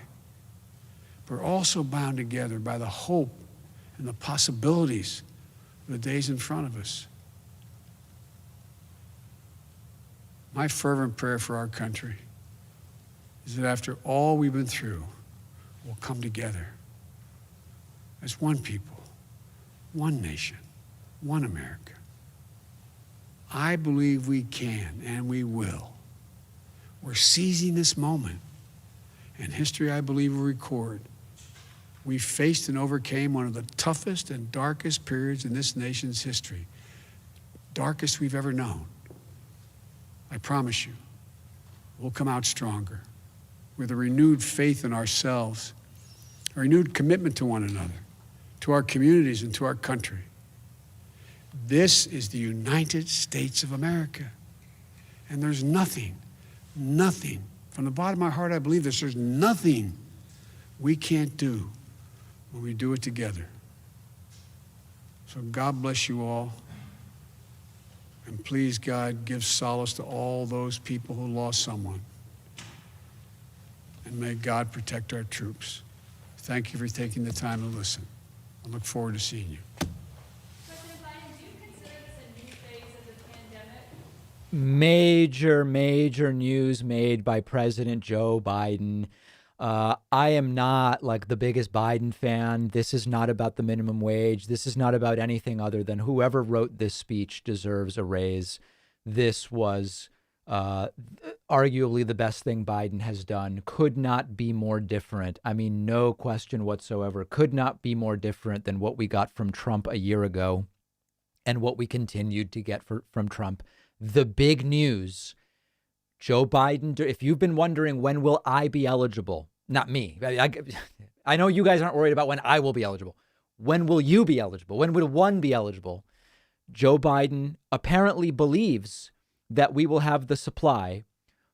F: We're also bound together by the hope and the possibilities of the days in front of us. My fervent prayer for our country is that after all we've been through, we'll come together as one people, one nation, one America. I believe we can and we will. We're seizing this moment, and history, I believe, will record. We faced and overcame one of the toughest and darkest periods in this nation's history, darkest we've ever known. I promise you, we'll come out stronger with a renewed faith in ourselves, a renewed commitment to one another, to our communities, and to our country. This is the United States of America. And there's nothing From the bottom of my heart, I believe this. There's nothing we can't do when we do it together. So God bless you all. And please, God, give solace to all those people who lost someone. And may God protect our troops. Thank you for taking the time to listen. I look forward to seeing you.
G: President Biden, do you consider this a new phase of the pandemic?
A: Major news made by President Joe Biden. I am not like the biggest Biden fan. This is not about the minimum wage. This is not about anything other than whoever wrote this speech deserves a raise. This was arguably the best thing Biden has done. Could not be more different. I mean, no question whatsoever. Could not be more different than what we got from Trump a year ago and what we continued to get from Trump. The big news, Joe Biden, if you've been wondering when will I be eligible, not me. I know you guys aren't worried about when I will be eligible. When will you be eligible? When will one be eligible? Joe Biden apparently believes that we will have the supply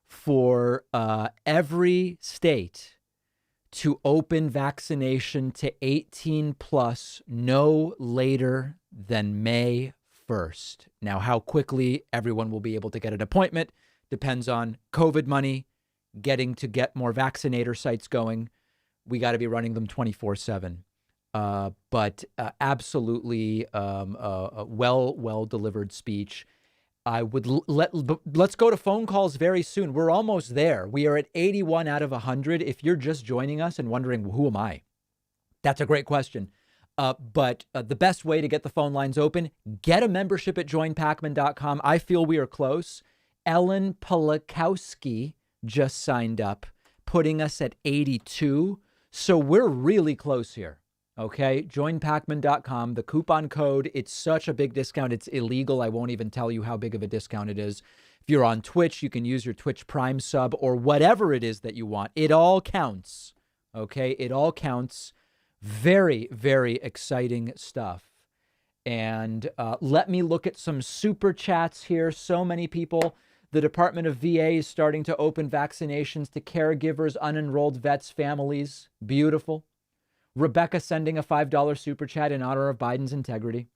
A: for every state to open vaccination to 18 plus no later than May 1st. Now, how quickly everyone will be able to get an appointment depends on COVID money, get more vaccinator sites going. We got to be running them 24/7. But absolutely a well delivered speech. I would let's go to phone calls very soon. We're almost there. We are at 81 out of 100. If you're just joining us and wondering, who am I? That's a great question. But the best way to get the phone lines open, get a membership at joinpacman.com. I feel we are close. Ellen Polakowski just signed up, putting us at 82. So we're really close here. Okay, joinpacman.com, the coupon code. It's such a big discount. It's illegal. I won't even tell you how big of a discount it is. If you're on Twitch, you can use your Twitch Prime sub or whatever it is that you want. It all counts. Okay, it all counts. Very, very exciting stuff. And let me look at some super chats here. So many people. The Department of VA is starting to open vaccinations to caregivers, unenrolled vets, families. Beautiful. Rebecca sending a $5 super chat in honor of Biden's integrity.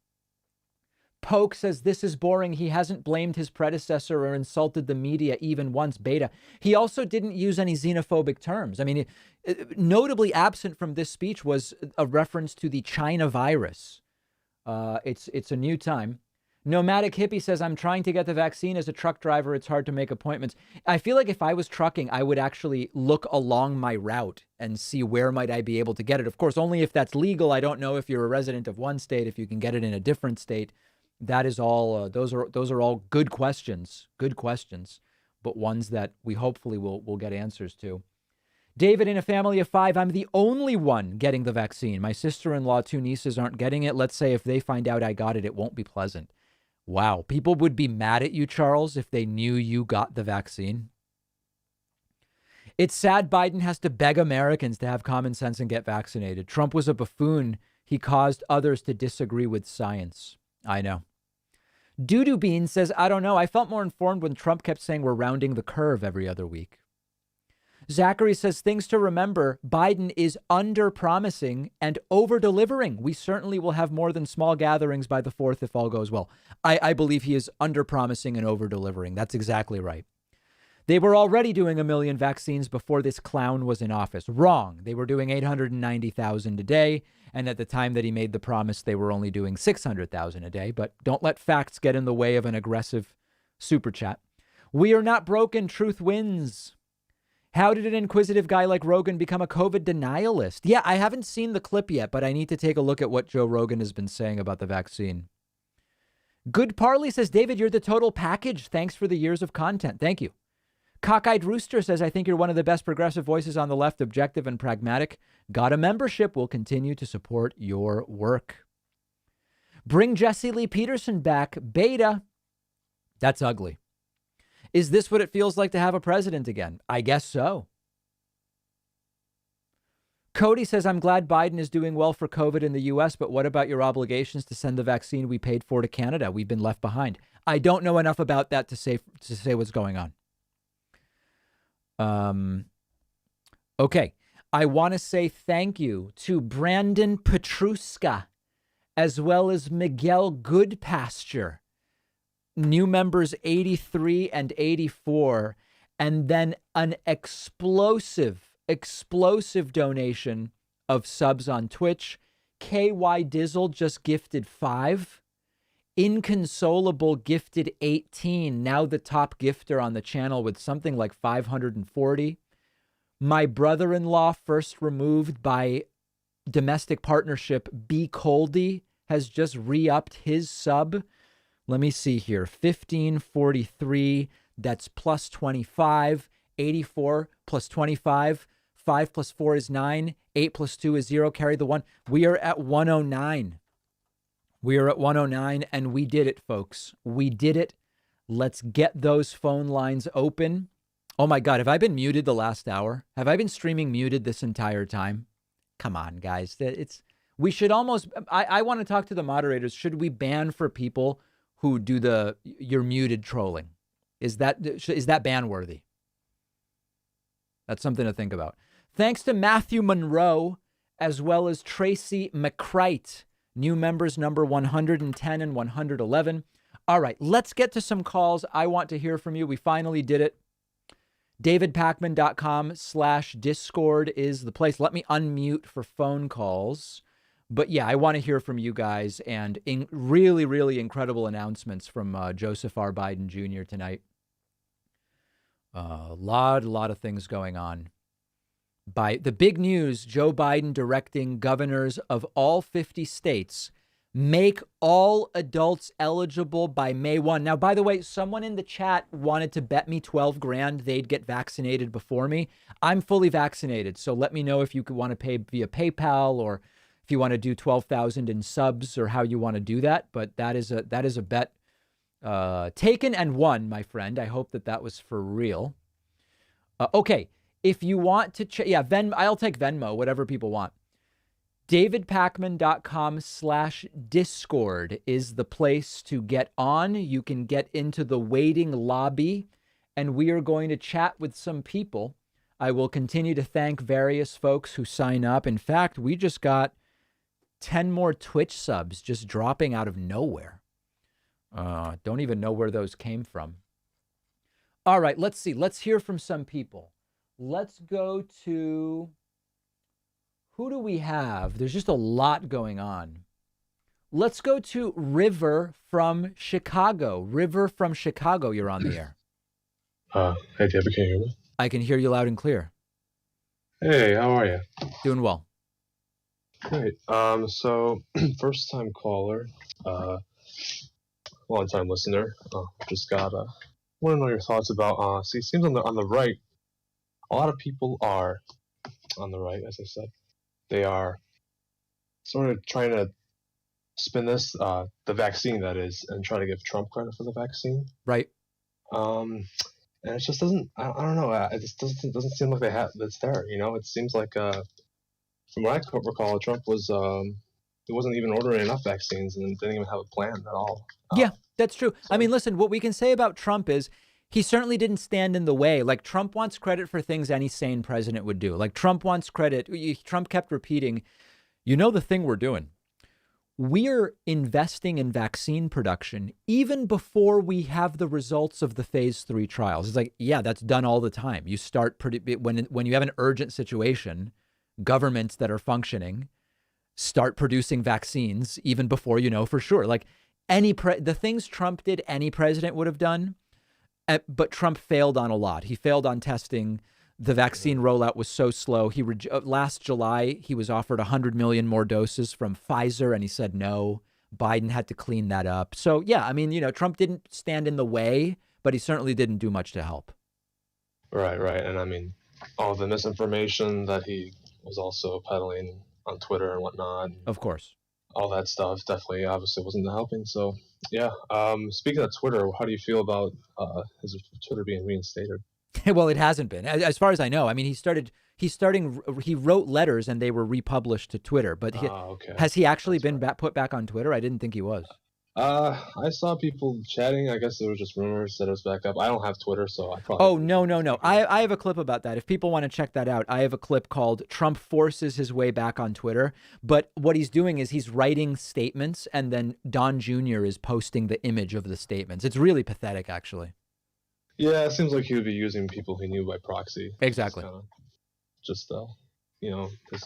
A: Poke says, this is boring. He hasn't blamed his predecessor or insulted the media even once. Beta. He also didn't use any xenophobic terms. I mean, notably absent from this speech was a reference to the China virus. It's a new time. Nomadic Hippie says, I'm trying to get the vaccine as a truck driver. It's hard to make appointments. I feel like if I was trucking, I would actually look along my route and see where might I be able to get it. Of course, only if that's legal. I don't know if you're a resident of one state, if you can get it in a different state. That is all. Those are all good questions, but ones that we hopefully will get answers to. David, in a family of 5, I'm the only one getting the vaccine. My sister-in-law, 2 nieces aren't getting it. Let's say if they find out I got it, it won't be pleasant. Wow. People would be mad at you, Charles, if they knew you got the vaccine. It's sad Biden has to beg Americans to have common sense and get vaccinated. Trump was a buffoon. He caused others to disagree with science. I know. Doodoo Bean says, I don't know. I felt more informed when Trump kept saying we're rounding the curve every other week. Zachary says, things to remember. Biden is under-promising and over-delivering. We certainly will have more than small gatherings by the 4th if all goes well. I believe he is under-promising and over-delivering. That's exactly right. They were already doing 1 million vaccines before this clown was in office. Wrong. They were doing 890,000 a day. And at the time that he made the promise, they were only doing 600,000 a day. But don't let facts get in the way of an aggressive super chat. We are not broken. Truth wins. How did an inquisitive guy like Rogan become a COVID denialist? Yeah, I haven't seen the clip yet, but I need to take a look at what Joe Rogan has been saying about the vaccine. Good Parley says, David, you're the total package. Thanks for the years of content. Thank you. Cockeyed Rooster says, I think you're one of the best progressive voices on the left, objective and pragmatic. Got a membership. Will continue to support your work. Bring Jesse Lee Peterson back. Beta. That's ugly. Is this what it feels like to have a president again? I guess so. Cody says, I'm glad Biden is doing well for COVID in the U.S., but what about your obligations to send the vaccine we paid for to Canada? We've been left behind. I don't know enough about that to say what's going on. Okay. I want to say thank you to Brandon Petruska, as well as Miguel Goodpasture, new members 83 and 84, and then an explosive donation of subs on Twitch. KY Dizzle just gifted 5. Inconsolable gifted 18, now the top gifter on the channel with something like 540. My brother-in-law, first removed by domestic partnership, B. Coldy, has just re-upped his sub. Let me see here. 1543, that's plus 25. 84 plus 25. 5 plus 4 is 9. 8 plus 2 is 0. Carry the 1. We are at 109. We are at 109, and we did it, folks. We did it. Let's get those phone lines open. Oh, my God. Have I been muted the last hour? Have I been streaming muted this entire time? Come on, guys. We should almost, I want to talk to the moderators. Should we ban for people who do you're muted trolling? Is that ban worthy? That's something to think about. Thanks to Matthew Monroe, as well as Tracy McCrite, new members number 110 and 111. All right, let's get to some calls. I want to hear from you. We finally did it. DavidPackman.com/Discord is the place. Let me unmute for phone calls. But yeah, I want to hear from you guys, and really, really incredible announcements from Joseph R. Biden Jr. tonight. A lot of things going on. By the big news, Joe Biden directing governors of all 50 states make all adults eligible by May 1. Now, by the way, someone in the chat wanted to bet me 12 grand they'd get vaccinated before me. I'm fully vaccinated, so let me know if you want to pay via PayPal, or if you want to do 12,000 in subs, or how you want to do that. But that is a bet taken and won, my friend. I hope that was for real. Okay, if you want to I'll take Venmo, whatever people want. DavidPackman.com/Discord is the place to get on. You can get into the waiting lobby, and we are going to chat with some people. I will continue to thank various folks who sign up. In fact, we just got 10 more Twitch subs just dropping out of nowhere. Don't even know where those came from. All right, let's see. Let's hear from some people. Let's go to... Who do we have? There's just a lot going on. Let's go to River from Chicago. River from Chicago, you're on the air.
H: Hey, David, can you hear me?
A: I can hear you loud and clear.
H: Hey, how are you?
A: Doing well.
H: Great. So, first-time caller, long-time listener. Just want to know your thoughts about, it seems on the right, a lot of people are on the right, as I said. They are sort of trying to spin this, the vaccine, that is, and try to give Trump credit for the vaccine.
A: Right.
H: And it just doesn't, I don't know, it just doesn't seem like that's there, you know? It seems like, from what I recall, Trump was, he wasn't even ordering enough vaccines and didn't even have a plan at all.
A: Yeah, that's true. So, I mean, listen, what we can say about Trump is he certainly didn't stand in the way. Like, Trump wants credit for things any sane president would do. Like, Trump wants credit. Trump kept repeating, you know, the thing we're doing. We're investing in vaccine production even before we have the results of the phase 3 trials. It's like, yeah, that's done all the time. You start when you have an urgent situation, governments that are functioning start producing vaccines even before you know for sure. Like the things Trump did, any president would have done. But Trump failed on a lot. He failed on testing. The vaccine rollout was so slow. Last July, he was offered 100 million more doses from Pfizer, and he said no. Biden had to clean that up. So, yeah, I mean, you know, Trump didn't stand in the way, but he certainly didn't do much to help.
H: Right. And I mean, all the misinformation that he was also peddling on Twitter and whatnot.
A: Of course.
H: All that stuff definitely obviously wasn't helping. So, yeah. Speaking of Twitter, how do you feel about his Twitter being reinstated?
A: Well, it hasn't been, as far as I know. I mean, he wrote letters and they were republished to Twitter. But has he actually been put back on Twitter? I didn't think he was.
H: I saw people chatting. I guess it was just rumors that it was back up. I don't have Twitter, so I probably.
A: Oh, no. I have a clip about that. If people want to check that out, I have a clip called Trump Forces His Way Back on Twitter. But what he's doing is he's writing statements and then Don Jr. is posting the image of the statements. It's really pathetic, actually.
H: Yeah, it seems like he would be using people he knew by proxy.
A: Exactly.
H: Just this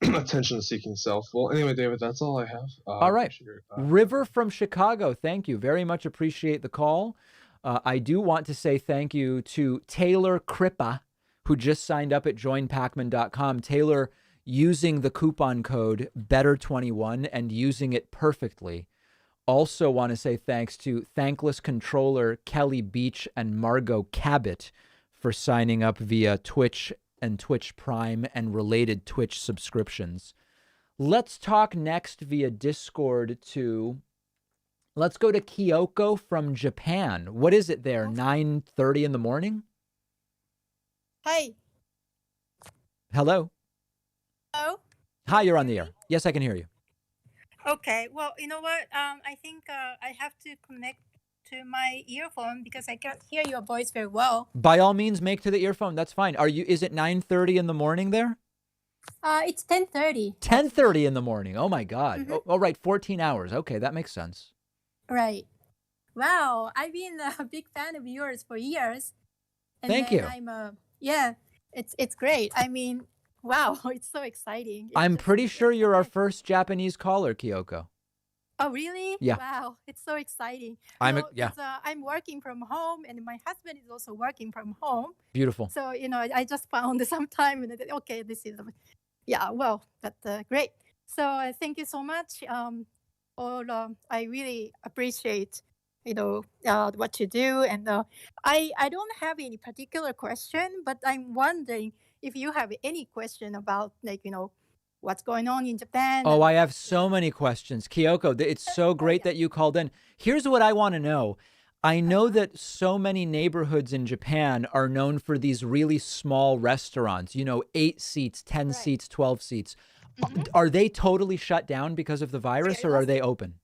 H: attention-seeking self. Well, anyway, David, that's all I have.
A: All right.
H: Appreciate
A: River from Chicago, thank you. Very much appreciate the call. I do want to say thank you to Taylor Crippa, who just signed up at joinpacman.com. Taylor, using the coupon code BETTER21 and using it perfectly. Also want to say thanks to Thankless Controller, Kelly Beach, and Margot Cabot for signing up via Twitch and Twitch Prime and related Twitch subscriptions. Let's talk next via Discord to... Let's go to Kyoko from Japan. What is it there, 9:30 in the morning?
I: Hi.
A: Hello?
I: Hello?
A: Hi, you're on the air. Yes, I can hear you.
I: Okay. Well, you know what? I think I have to connect to my earphone because I can't hear your voice very well.
A: By all means, make to the earphone. That's fine. Is it 9:30 in the morning there?
I: It's 10:30.
A: 10:30 in the morning. Oh, my God. Oh, right. 14 hours. Okay, that makes sense.
I: Right. Wow. I've been a big fan of yours for years. And
A: Thank
I: then
A: you.
I: Yeah, it's great. I mean, wow, it's so exciting.
A: I'm pretty sure you're our first Japanese caller, Kyoko.
I: Oh, really?
A: Yeah.
I: Wow, it's so exciting.
A: I'm
I: working from home, and my husband is also working from home.
A: Beautiful.
I: So, I just found some time, and okay, this is, that's great. So thank you so much. I really appreciate, what you do. And I don't have any particular question, but I'm wondering if you have any question about, what's going on in Japan.
A: Oh, I have so many questions. Kyoko, it's so great that you called in. Here's what I want to know. I know that so many neighborhoods in Japan are known for these really small restaurants, 8 seats, 10 seats, 12 seats. Are they totally shut down because of the virus, or are they open?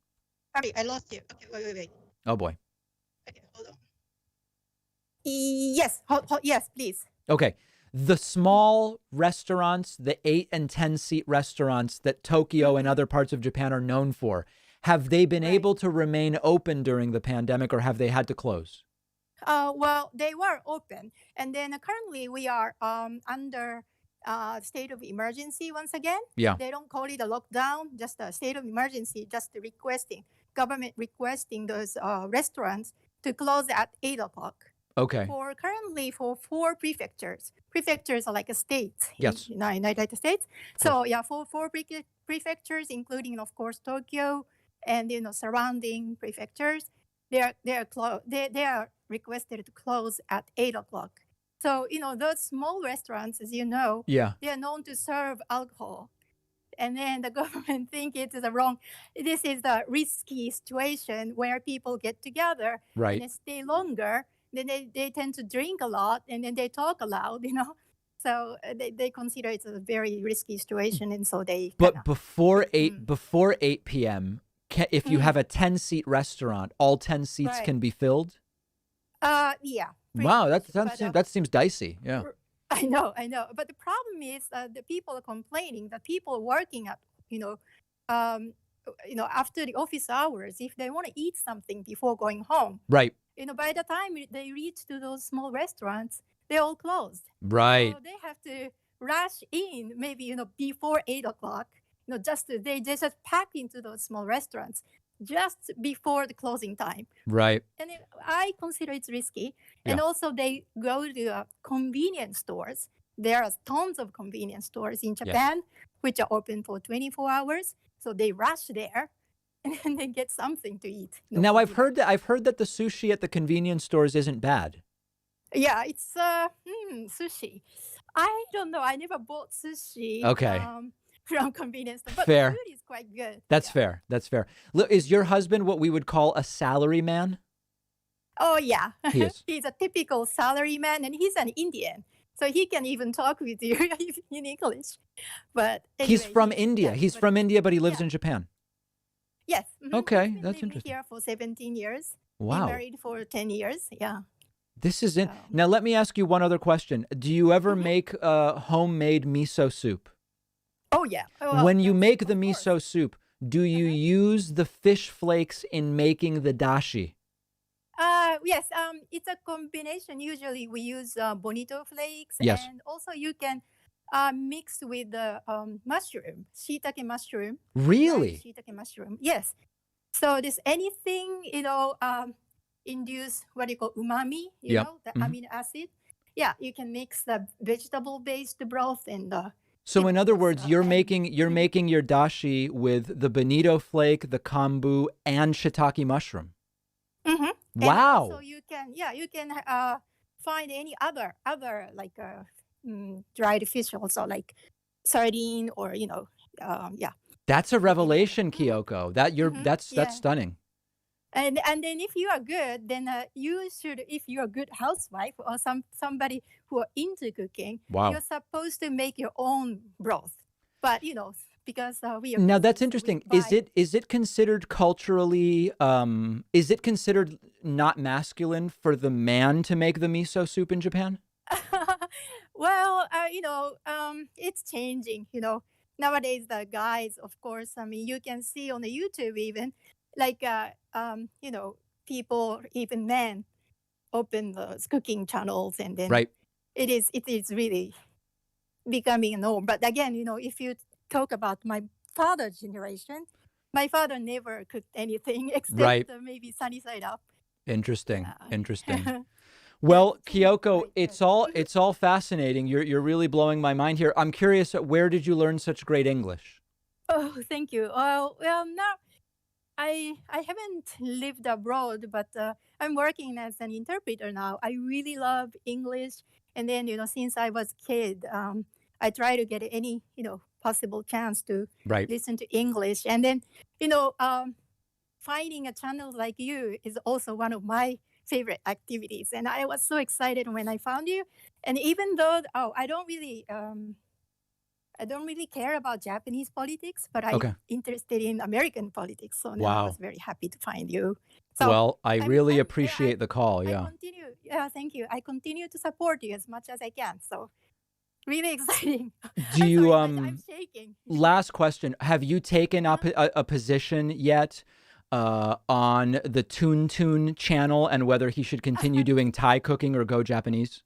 I: Sorry, I lost you. Okay, wait.
A: Oh, boy.
I: Okay, hold on. Yes, yes, please.
A: Okay. The small restaurants, the 8 and 10 seat restaurants that Tokyo and other parts of Japan are known for, have they been able to remain open during the pandemic, or have they had to close?
I: Well, they were open. And then currently we are under state of emergency once again.
A: Yeah.
I: They don't call it a lockdown, just a state of emergency, just government requesting those restaurants to close at 8 o'clock.
A: Okay.
I: Currently for 4 prefectures. Prefectures are like a state
A: Yes.
I: in the United States. So yeah, for 4 prefectures, including of course Tokyo and surrounding prefectures, they are requested to close at 8 o'clock. So those small restaurants, as you know,
A: Yeah.
I: they are known to serve alcohol. And then the government think it is this is a risky situation where people get together
A: Right.
I: and they stay longer. Then they tend to drink a lot, and then they talk aloud, So they consider it's a very risky situation, and so they.
A: But before 8 p.m., if you have a 10-seat restaurant, all 10 seats can be filled?
I: Yeah.
A: Wow, that seems dicey. Yeah.
I: I know. But the problem is the people are complaining that people working at, after the office hours, if they want to eat something before going home.
A: Right.
I: By the time they reach to those small restaurants, they're all closed.
A: Right.
I: So they have to rush in maybe, before 8 o'clock, they just pack into those small restaurants just before the closing time.
A: Right.
I: And I consider it's risky. And also they go to convenience stores. There are tons of convenience stores in Japan, which are open for 24 hours. So they rush there and then they get something to eat.
A: Now I've heard that the sushi at the convenience stores isn't bad.
I: Yeah, it's sushi. I don't know. I never bought sushi.
A: Okay.
I: From convenience store, but
A: fair.
I: The food is quite good.
A: That's fair. That's fair. Look, is your husband what we would call a salary man?
I: Oh yeah,
A: He is.
I: He's a typical salary man, and he's an Indian, so he can even talk with you in English. But anyway,
A: he's from India. He's from India, but he lives in Japan.
I: Yes.
A: Okay,
I: He's been
A: that's
I: living
A: interesting.
I: here for 17 years. Been
A: Wow.
I: married for 10 years. Yeah.
A: This is in.
I: Um,
A: Now, let me ask you one other question. Do you ever
I: mhm.
A: make homemade miso soup?
I: Oh yeah.
A: When you make the
I: of course.
A: miso soup, do you use the fish flakes in making the dashi?
I: Yes. It's a combination. Usually we use bonito flakes,
A: Yes.
I: and also you can mix with the mushroom, shiitake mushroom, dried
A: Really?
I: shiitake mushroom. Yes. So this anything induce what you call umami,
A: Yep.
I: the
A: Mhm.
I: amino acid. Yeah, you can mix the vegetable based broth and
A: So in other
I: those,
A: words, you're
I: and
A: making your dashi with the bonito flake, the kombu, and shiitake mushroom.
I: mhm. And also
A: Wow.
I: you can find any other like dried fish also like sardine or yeah.
A: That's a
I: You can
A: revelation, Kyoko. That's
I: yeah.
A: stunning.
I: And then if you are good, then you should, if you're a good housewife or somebody who are into cooking,
A: Wow.
I: you're supposed to make your own broth. But because we are
A: Now
I: busy,
A: that's
I: so we
A: interesting.
I: buy.
A: Is it considered culturally is it considered not masculine for the man to make the miso soup in Japan?
I: Well, it's changing. Nowadays the guys, of course. I mean, you can see on the YouTube even, like people, even men, open those cooking channels, and then
A: Right.
I: it is really becoming a norm. But again, if you talk about my father's generation, my father never cooked anything except
A: Right.
I: maybe sunny side up.
A: Interesting.
I: Yeah.
A: Interesting.
I: Yeah,
A: Well,
I: it's changing
A: Kyoko,
I: quite
A: it's
I: good.
A: all fascinating. You're really blowing my mind here. I'm curious, where did you learn such great English?
I: Oh, thank you. Well, now I haven't lived abroad, but I'm working as an interpreter now. I really love English, and then since I was a kid, I try to get any possible chance to
A: Right.
I: listen to English, and then you know um, finding a channel like you is also one of my favorite activities, and I was so excited when I found you. And even though I don't really care about Japanese politics, but I'm
A: Okay.
I: interested in American politics. So now I was
A: Wow.
I: very happy to find you. So
A: Well, I
I: I'm
A: really
I: I'm
A: appreciate the call.
I: I
A: Yeah.
I: continue. Yeah, thank you. I continue to support you as much as I can. So really exciting.
A: Do
I: I'm
A: you
I: sorry, I'm shaking.
A: last question, have you taken up
I: Uh-huh.
A: a position yet on the Toon channel and whether he should continue doing Thai cooking or go Japanese?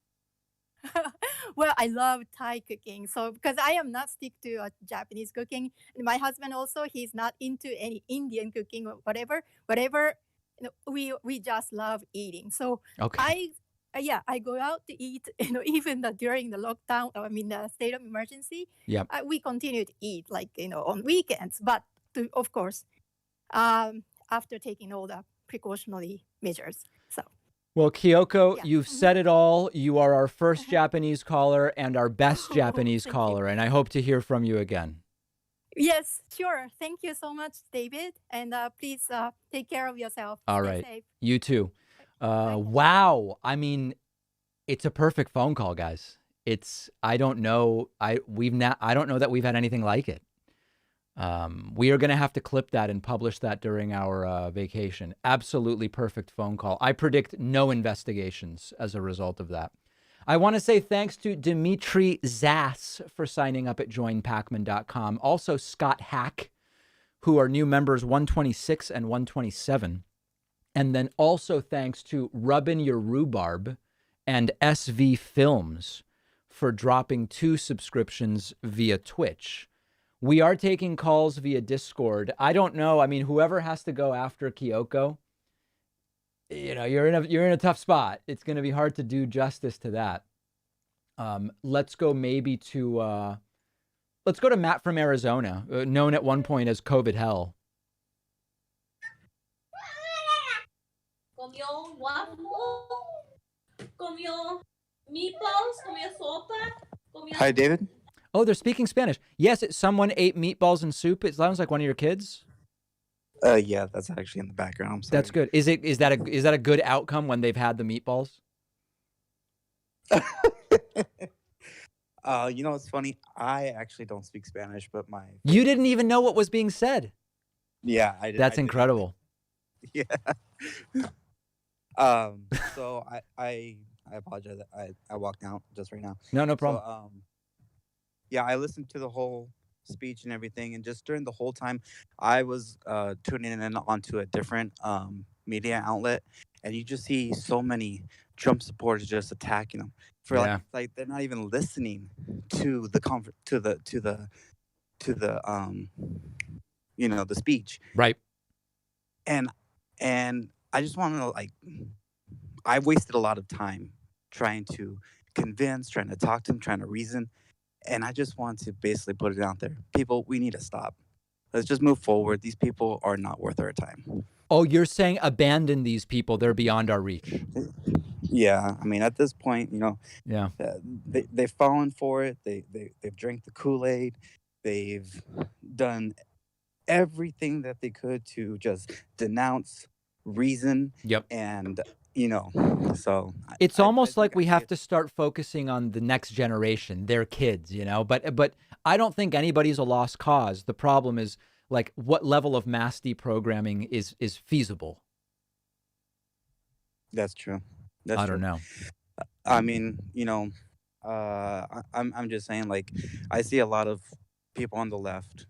I: Well, I love Thai cooking. So because I am not stick to Japanese cooking, and my husband also, he's not into any Indian cooking or whatever. We just love eating. So
A: Okay.
I: I go out to eat. Even during the lockdown, I mean the state of emergency,
A: Yep.
I: we continue to eat like on weekends, but of course, after taking all the precautionary measures. So
A: Well, Kyoko,
I: yeah.
A: you've said it all. You are our first Japanese caller and our best
I: Oh,
A: Japanese
I: thank you.
A: caller, and I hope to hear from you again.
I: Yes, sure. Thank you so much, David. And please take care of yourself.
A: All
I: Stay
A: right.
I: safe.
A: You too.
I: Bye.
A: Wow. I mean, it's a perfect phone call, guys. I don't know. I don't know that we've had anything like it. We are going to have to clip that and publish that during our vacation. Absolutely perfect phone call. I predict no investigations as a result of that. I want to say thanks to Dimitri Zass for signing up at joinpacman.com. Also Scott Hack, who are new members 126 and 127. And then also thanks to Rubbin' Your Rhubarb and SV Films for dropping 2 subscriptions via Twitch. We are taking calls via Discord. I don't know. I mean, whoever has to go after Kyoko, you're in a tough spot. It's going to be hard to do justice to that. Let's go to Matt from Arizona, known at one point as COVID Hell.
J: Comió waffle, comió meatballs, comió sopa, comió...
K: Hi, David.
A: Oh, they're speaking Spanish. Yes, someone ate meatballs and soup. It sounds like one of your kids.
K: Yeah, that's actually in the background. I'm sorry.
A: That's good. Is that a good outcome when they've had the meatballs?
K: It's funny. I actually don't speak Spanish, but
A: You didn't even know what was being said.
K: Yeah,
A: That's
K: I did.
A: incredible.
K: Yeah. So I apologize. I walked out just right now.
A: No, no
K: So
A: problem.
K: yeah, I listened to the whole speech and everything, and just during the whole time, I was tuning in onto a different media outlet, and you just see so many Trump supporters just attacking them for
A: Yeah.
K: like they're not even listening to the to the the speech,
A: Right.
K: and I just want to like I wasted a lot of time trying to convince, trying to talk to them, trying to reason. And I just want to basically put it out there. People, we need to stop. Let's just move forward. These people are not worth our time.
A: Oh, you're saying abandon these people. They're beyond our reach.
K: Yeah. I mean, at this point,
A: Yeah.
K: they've fallen for it. They've drank the Kool-Aid. They've done everything that they could to just denounce reason.
A: Yep.
K: And, so
A: It's almost like we
K: see
A: have
K: it.
A: to start focusing on the next generation, their kids, but I don't think anybody's a lost cause. The problem is like what level of mass deprogramming is feasible.
K: That's true.
A: I don't know.
K: I mean, I'm just saying, like, I see a lot of people on the left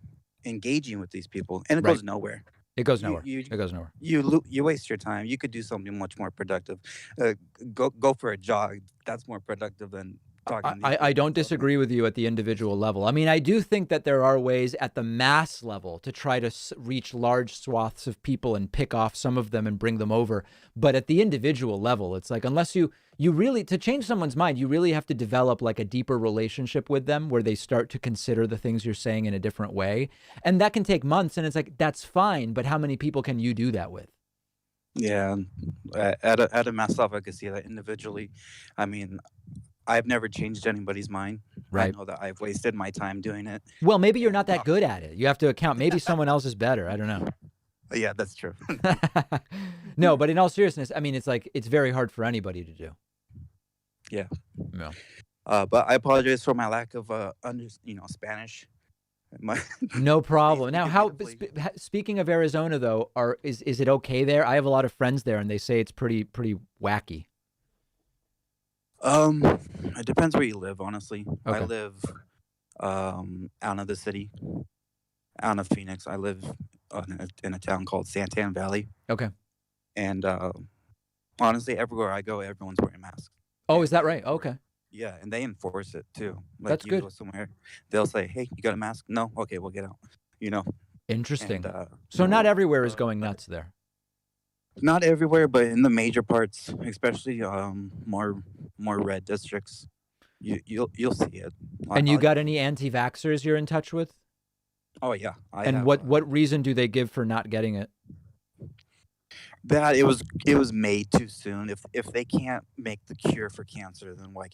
K: engaging with these people, and it
A: Right.
K: goes nowhere.
A: It goes
K: You
A: nowhere.
K: you
A: It goes nowhere.
K: you waste your time. You could do something much more productive. Go for a jog. That's more productive than talking to these
A: I
K: people.
A: don't
K: So,
A: disagree with you at the individual level. I mean, I do think that there are ways at the mass level to try to reach large swaths of people and pick off some of them and bring them over. But at the individual level, it's like unless you really, to change someone's mind, you really have to develop like a deeper relationship with them where they start to consider the things you're saying in a different way. And that can take months. And it's like, that's fine. But how many people can you do that with?
K: yeah, at a mass level, I could see that individually. I mean, I've never changed anybody's mind.
A: Right.
K: I know that I've wasted my time doing it.
A: Well, maybe you're not that good at it. You have to account. Maybe someone else is better. I don't know.
K: Yeah, that's true.
A: No, but in all seriousness, I mean, it's like it's very hard for anybody to do.
K: Yeah.
A: No.
K: But I apologize for my lack of Spanish.
A: No problem. Now, how
K: Beautifully.
A: speaking of Arizona though, is it okay there? I have a lot of friends there and they say it's pretty wacky.
K: It depends where you live, honestly. I
A: Okay.
K: live out of the city, out of Phoenix. I live in a town called Santan Valley,
A: Okay.
K: and honestly, everywhere I go, everyone's wearing masks.
A: Oh, is that right? Okay.
K: Yeah, and they enforce it too. Like
A: That's
K: you
A: good.
K: go somewhere, they'll say, "Hey, you got a mask? No? Okay, we'll get out." You know,
A: Interesting.
K: and
A: So not everywhere is going nuts there.
K: not everywhere, but in the major parts, especially more red districts, you'll see it.
A: And you
K: I'll-
A: got any anti-vaxxers you're in touch with?
K: Oh yeah, I
A: And
K: have,
A: what reason do they give for not getting it?
K: that it was made too soon. If they can't make the cure for cancer, then why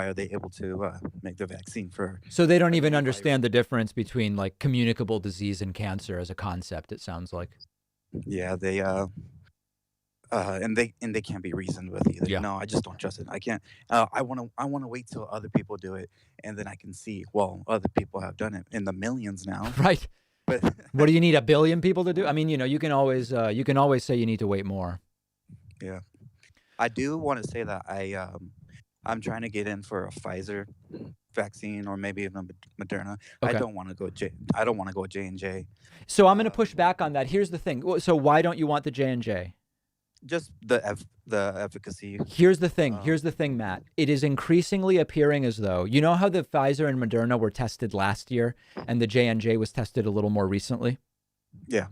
K: are they able to make the vaccine for?
A: So they don't
K: a
A: even
K: new
A: understand the difference between like communicable disease and cancer as a concept, it sounds like.
K: Yeah, they and they can't be reasoned with either.
A: Yeah.
K: No, I just don't trust it. I can't. I want to wait till other people do it, and then I can see. Well, other people have done it in the millions now.
A: Right.
K: But
A: What do you need, 1 billion people to do? I mean, you can always say you need to wait more.
K: yeah, I do want to say that I'm trying to get in for a Pfizer vaccine or maybe even a Moderna.
A: Okay.
K: I don't want to go J&J.
A: So I'm going to push back on that. Here's the thing. So why don't you want the J&J?
K: Just the efficacy.
A: Here's the thing, Matt. It is increasingly appearing as though, you know how the Pfizer and Moderna were tested last year and the J&J was tested a little more recently?
K: Yeah.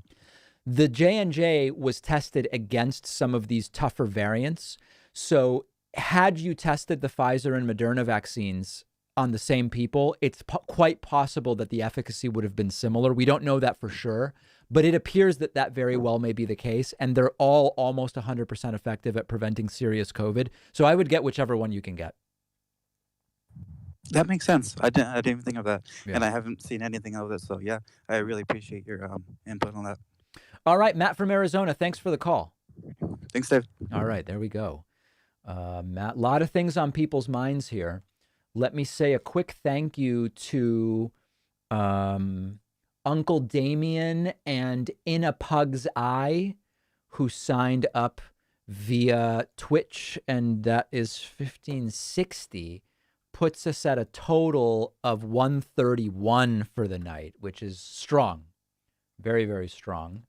A: The J&J was tested against some of these tougher variants. So had you tested the Pfizer and Moderna vaccines on the same people, it's quite possible that the efficacy would have been similar. We don't know that for sure, but it appears that that very well may be the case. And they're all almost 100% effective at preventing serious COVID. So I would get whichever one you can get.
K: That makes sense. I didn't even think of that,
A: Yeah.
K: and I haven't seen anything of it. So yeah, I really appreciate your input on that.
A: All right, Matt from Arizona. Thanks for the call.
K: Thanks, Dave.
A: All right, there we go. Matt, a lot of things on people's minds here. Let me say a quick thank you to Uncle Damien and In a Pug's Eye, who signed up via Twitch, and that is 1560, puts us at a total of 131 for the night, which is strong. Very, very strong.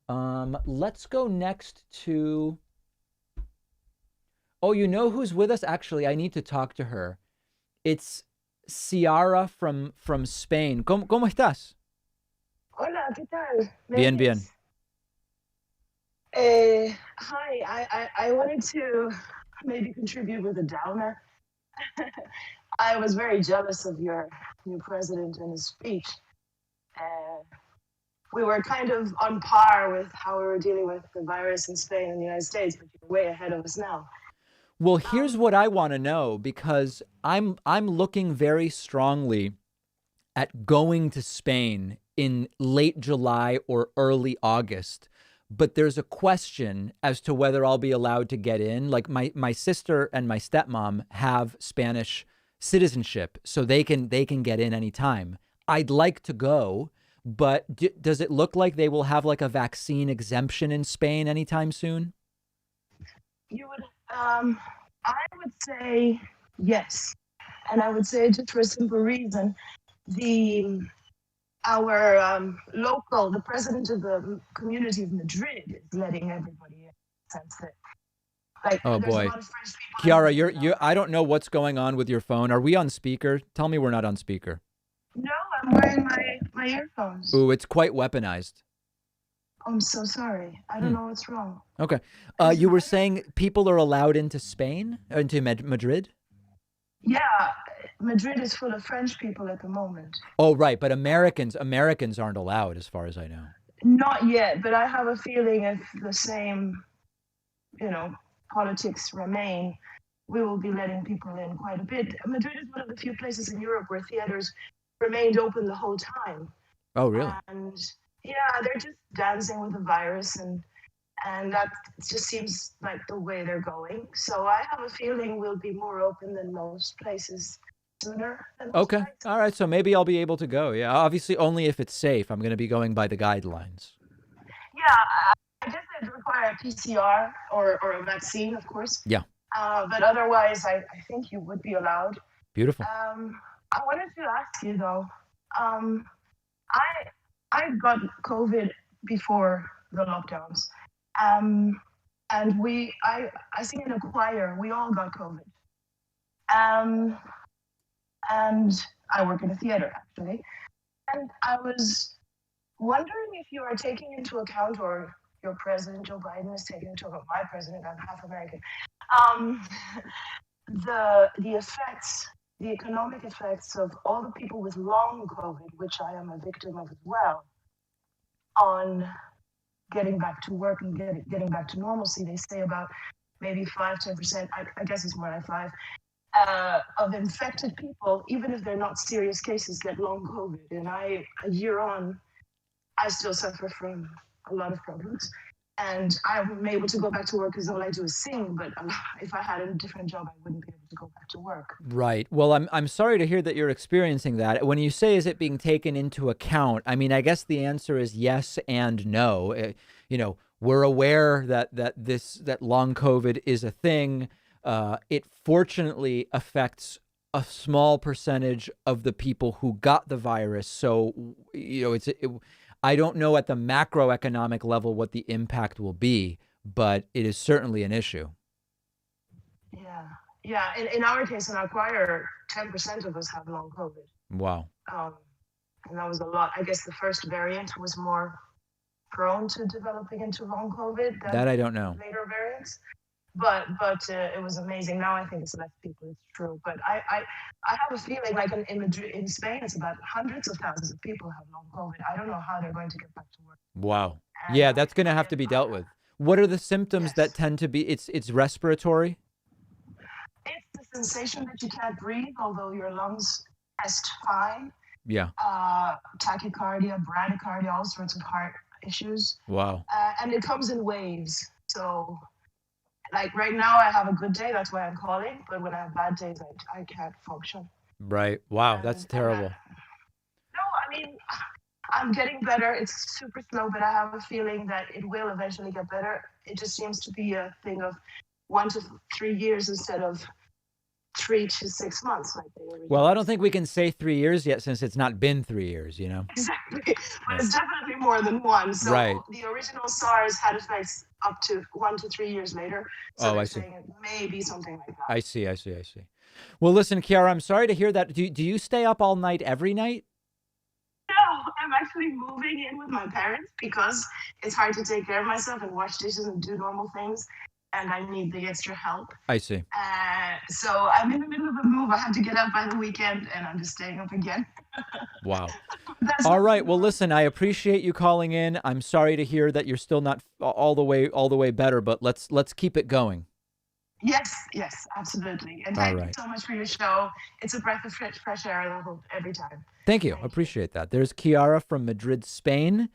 A: Let's go next to... Oh, you know who's with us? Actually, I need to talk to her. It's Ciara from Spain. ¿Cómo estás?
L: Hola, ¿qué tal?
A: Bien, bien.
L: Hi, I wanted to maybe contribute with a downer. I was very jealous of your new president and his speech. We were kind of on par with how we were dealing with the virus in Spain and the United States, but you're way ahead of us now.
A: Well, here's what I want to know, because I'm looking very strongly at going to Spain in late July or early August. But there's a question as to whether I'll be allowed to get in. Like my sister and my stepmom have Spanish citizenship, so they can get in anytime. I'd like to go, but does it look like they will have like a vaccine exemption in Spain anytime soon?
L: You would, I would say yes, and I would say just for a simple reason: the president of the community of Madrid is letting everybody in. Sense that, like,
A: Oh
L: there's
A: boy,
L: a lot of French people.
A: Chiara, you're I don't know what's going on with your phone. Are we on speaker? Tell me we're not on speaker.
L: No, I'm wearing my earphones.
A: Ooh, it's quite weaponized.
L: I'm so sorry. I don't know what's wrong.
A: Okay. You were saying people are allowed into Spain, into Madrid?
L: Yeah, Madrid is full of French people at the moment.
A: Oh, right. But Americans aren't allowed, as far as I know.
L: Not yet, but I have a feeling if the same, politics remain, we will be letting people in quite a bit. Madrid is one of the few places in Europe where theaters remained open the whole time.
A: Oh, really?
L: And yeah, they're just dancing with the virus, and that just seems like the way they're going. So I have a feeling we'll be more open than most places sooner.
A: Okay. All right. So maybe I'll be able to go. Yeah. Obviously, only if it's safe. I'm going to be going by the guidelines.
L: Yeah, I guess they'd require a PCR or a vaccine, of course.
A: Yeah.
L: But otherwise, I think you would be allowed.
A: Beautiful.
L: I wanted to ask you though. I got COVID before the lockdowns, and I sing in a choir. We all got COVID, and I work in a theater actually, and I was wondering if you are taking into account, or your president Joe Biden is taking into account. My president, I'm half American. The effects, the economic effects of all the people with long COVID, which I am a victim of as well, on getting back to work and getting back to normalcy. They say about maybe 5-10%, I guess it's more like 5, of infected people, even if they're not serious cases, get long COVID. And a year on, I still suffer from a lot of problems. And I'm able to go back to work because all I do is sing. But if I had a different job, I wouldn't be able to go back to work.
A: Right. Well, I'm sorry to hear that you're experiencing that. When you say, is it being taken into account? I mean, I guess the answer is yes and no. We're aware that long COVID is a thing. It fortunately affects a small percentage of the people who got the virus. So, I don't know at the macroeconomic level what the impact will be, but it is certainly an issue.
L: Yeah. In our case, in our choir, 10% of us have long COVID.
A: Wow.
L: And that was a lot. I guess the first variant was more prone to developing into long COVID than
A: that I don't know.
L: Later variants. But it was amazing. Now I think it's less people. It's true. But I have a feeling like in Spain, it's about hundreds of thousands of people have long COVID. I don't know how they're going to get back to work.
A: Wow. Yeah, that's going to have to be dealt with. What are the symptoms that tend to be? It's respiratory.
L: It's the sensation that you can't breathe, although your lungs test fine.
A: Yeah.
L: Tachycardia, bradycardia, all sorts of heart issues.
A: Wow.
L: And it comes in waves. So, like right now, I have a good day. That's why I'm calling. But when I have bad days, I can't function.
A: Right. Wow. That's terrible.
L: No, I mean, I'm getting better. It's super slow, but I have a feeling that it will eventually get better. It just seems to be a thing of 1 to 3 years instead of 3 to 6 months, like they originally.
A: Well, I don't think we can say 3 years yet since it's not been 3 years, you know?
L: Exactly, but it's definitely more than one. So
A: Right.
L: the original SARS had effects up to 1 to 3 years later. So
A: Oh,
L: they're
A: I see.
L: saying it may be something like that.
A: I see. Well, listen, Kiara, I'm sorry to hear that. Do you stay up all night every night?
L: No, I'm actually moving in with my parents because it's hard to take care of myself and wash dishes and do normal things, and I need the extra help.
A: I see.
L: So I'm in the middle of a move. I have to get up by the weekend, and I'm just staying up again.
A: Wow. All right. Well, listen, I appreciate you calling in. I'm sorry to hear that you're still not all the way better, but let's keep it going.
L: Yes, absolutely. And thank you so much for your show. It's a breath of fresh air every time.
A: Thank you. Appreciate that. There's Kiara from Madrid, Spain.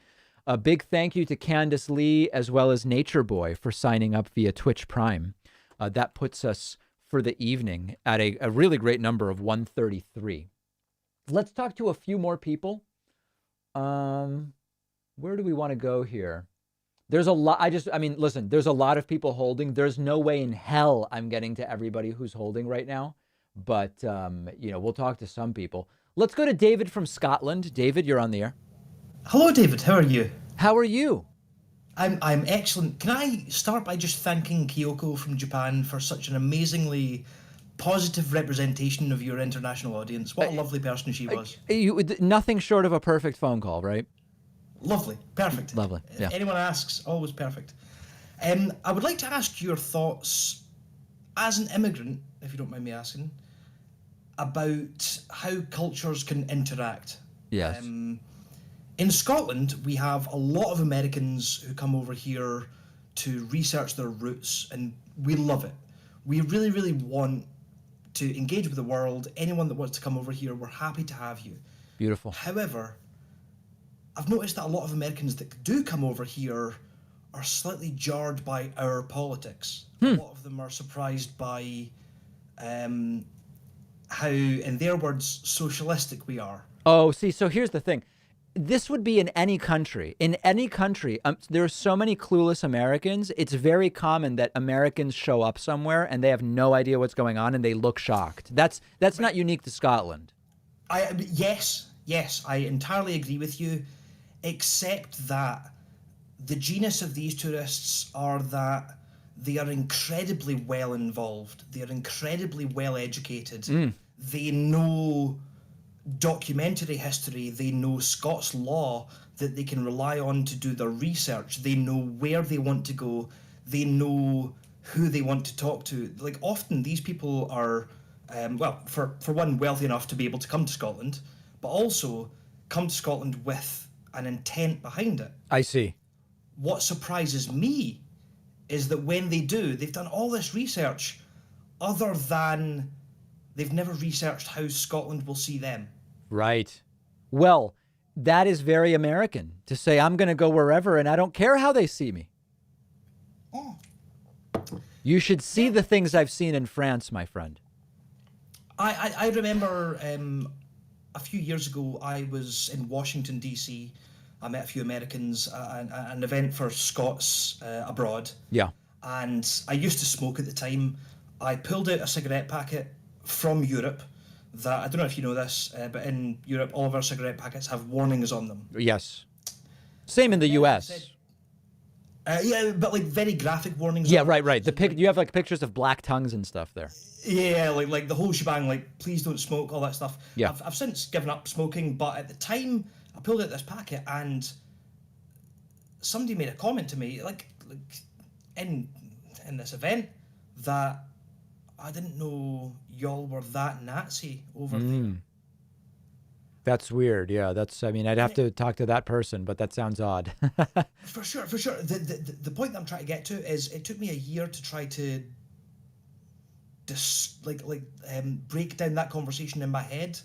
A: A big thank you to Candace Lee as well as Nature Boy for signing up via Twitch Prime. That puts us for the evening at a really great number of 133. Let's talk to a few more people. Where do we want to go here? There's a lot. Listen, there's a lot of people holding. There's no way in hell I'm getting to everybody who's holding right now. But, we'll talk to some people. Let's go to David from Scotland. David, you're on the air.
M: Hello, David. How are you?
A: How are you?
M: I'm excellent. Can I start by just thanking Kyoko from Japan for such an amazingly positive representation of your international audience? What a lovely person she was.
A: Nothing short of a perfect phone call, right?
M: Lovely. Perfect.
A: Lovely. Yeah.
M: If anyone asks, always perfect. I would like to ask your thoughts as an immigrant, if you don't mind me asking, about how cultures can interact.
A: Yes.
M: In Scotland, we have a lot of Americans who come over here to research their roots, and we love it. We really, really want to engage with the world. Anyone that wants to come over here, we're happy to have you.
A: Beautiful.
M: However, I've noticed that a lot of Americans that do come over here are slightly jarred by our politics. A lot of them are surprised by how, in their words, socialistic we are.
A: Oh, see, so here's the thing. This would be in any country. In any country, there are so many clueless Americans. It's very common that Americans show up somewhere and they have no idea what's going on and they look shocked. That's not unique to Scotland.
M: Yes, I entirely agree with you, except that the genius of these tourists are that they are incredibly well involved. They are incredibly well educated. They know documentary history. They know Scots law that they can rely on to do their research. They know where they want to go. They know who they want to talk to. Like, often these people are, for one, wealthy enough to be able to come to Scotland, but also come to Scotland with an intent behind it.
A: I see.
M: What surprises me is that when they do, they've done all this research other than they've never researched how Scotland will see them.
A: Right. Well, that is very American to say, I'm going to go wherever and I don't care how they see me.
M: Oh.
A: You should see the things I've seen in France, my friend.
M: I remember a few years ago, I was in Washington, D.C. I met a few Americans at an event for Scots abroad.
A: Yeah.
M: And I used to smoke at the time. I pulled out a cigarette packet from Europe that, I don't know if you know this, but in Europe, all of our cigarette packets have warnings on them.
A: Yes. Same in the U.S.
M: Yeah, but like very graphic warnings.
A: Yeah, right. You have like pictures of black tongues and stuff there.
M: Yeah, like the whole shebang, like please don't smoke, all that stuff.
A: Yeah.
M: I've since given up smoking, but at the time I pulled out this packet and somebody made a comment to me, like in this event, that I didn't know y'all were that Nazi over there.
A: That's weird. Yeah, I'd have to talk to that person, but that sounds odd.
M: For sure. The point that I'm trying to get to is it took me a year to try to break down that conversation in my head.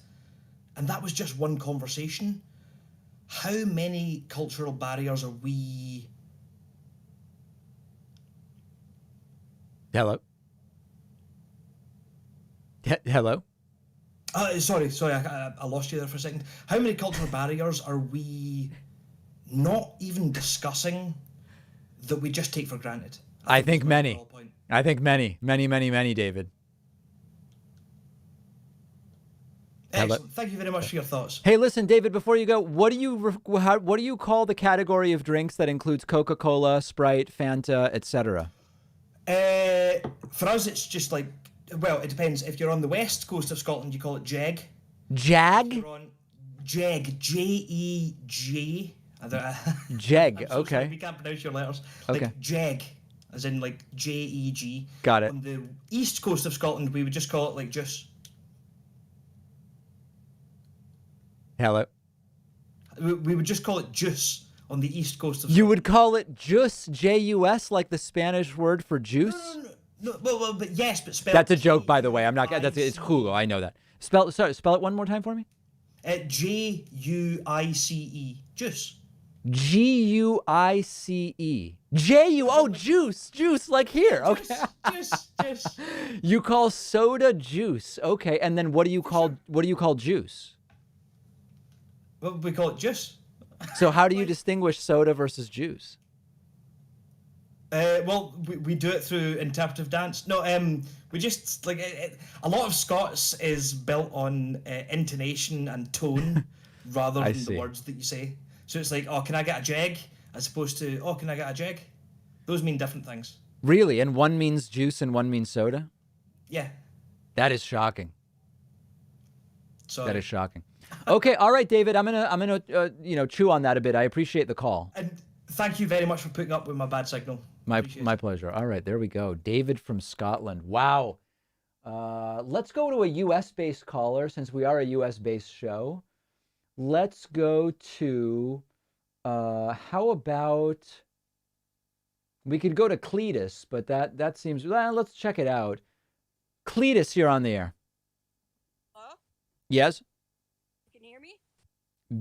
M: And that was just one conversation. How many cultural barriers are we...
A: Hello? Hello?
M: Sorry, I lost you there for a second. How many cultural barriers are we not even discussing that we just take for granted?
A: I think many. I think many, David.
M: Excellent. Thank you very much for your thoughts.
A: Hey, listen, David, before you go, what do you call the category of drinks that includes Coca-Cola, Sprite, Fanta, etc.?
M: For us, it's just like, well, it depends. If you're on the west coast of Scotland, you call it Jeg.
A: Jag?
M: If you're on Jeg, J-E-G.
A: Jeg,
M: so
A: okay.
M: sorry, we can't pronounce your letters.
A: Okay.
M: Like Jeg, as in like J-E-G.
A: Got it.
M: On the east coast of Scotland, we would just call it like juice.
A: Hello.
M: We would just call it juice on the east coast of Scotland.
A: You would call it juice, J-U-S, like the Spanish word for juice?
M: No, well, but yes, but spell.
A: That's a joke, by the way. I'm not. It's jugo. I know that. Spell it one more time for me.
M: J-U-I-C-E. Juice.
A: G-U-I-C-E. J-U. Oh, juice, like here. Okay.
M: Juice.
A: You call soda juice. Okay, and then what do you call juice?
M: Well, we call it juice.
A: So how do you distinguish soda versus juice?
M: Well, we do it through interpretive dance. No, we just like a lot of Scots is built on intonation and tone rather than the words that you say. So it's like, oh, can I get a jeg? As opposed to, oh, can I get a jeg? Those mean different things.
A: Really? And one means juice and one means soda?
M: Yeah.
A: That is shocking.
M: Sorry.
A: That is shocking. Okay, all right, David. I'm gonna chew on that a bit. I appreciate the call.
M: And thank you very much for putting up with my bad signal.
A: My pleasure. All right, there we go. David from Scotland. Wow. Let's go to a U.S.-based caller since we are a U.S.-based show. Let's go to, how about, we could go to Cletus, but that seems, let's check it out. Cletus, you're on the air.
N: Hello?
A: Yes?
N: You can hear me?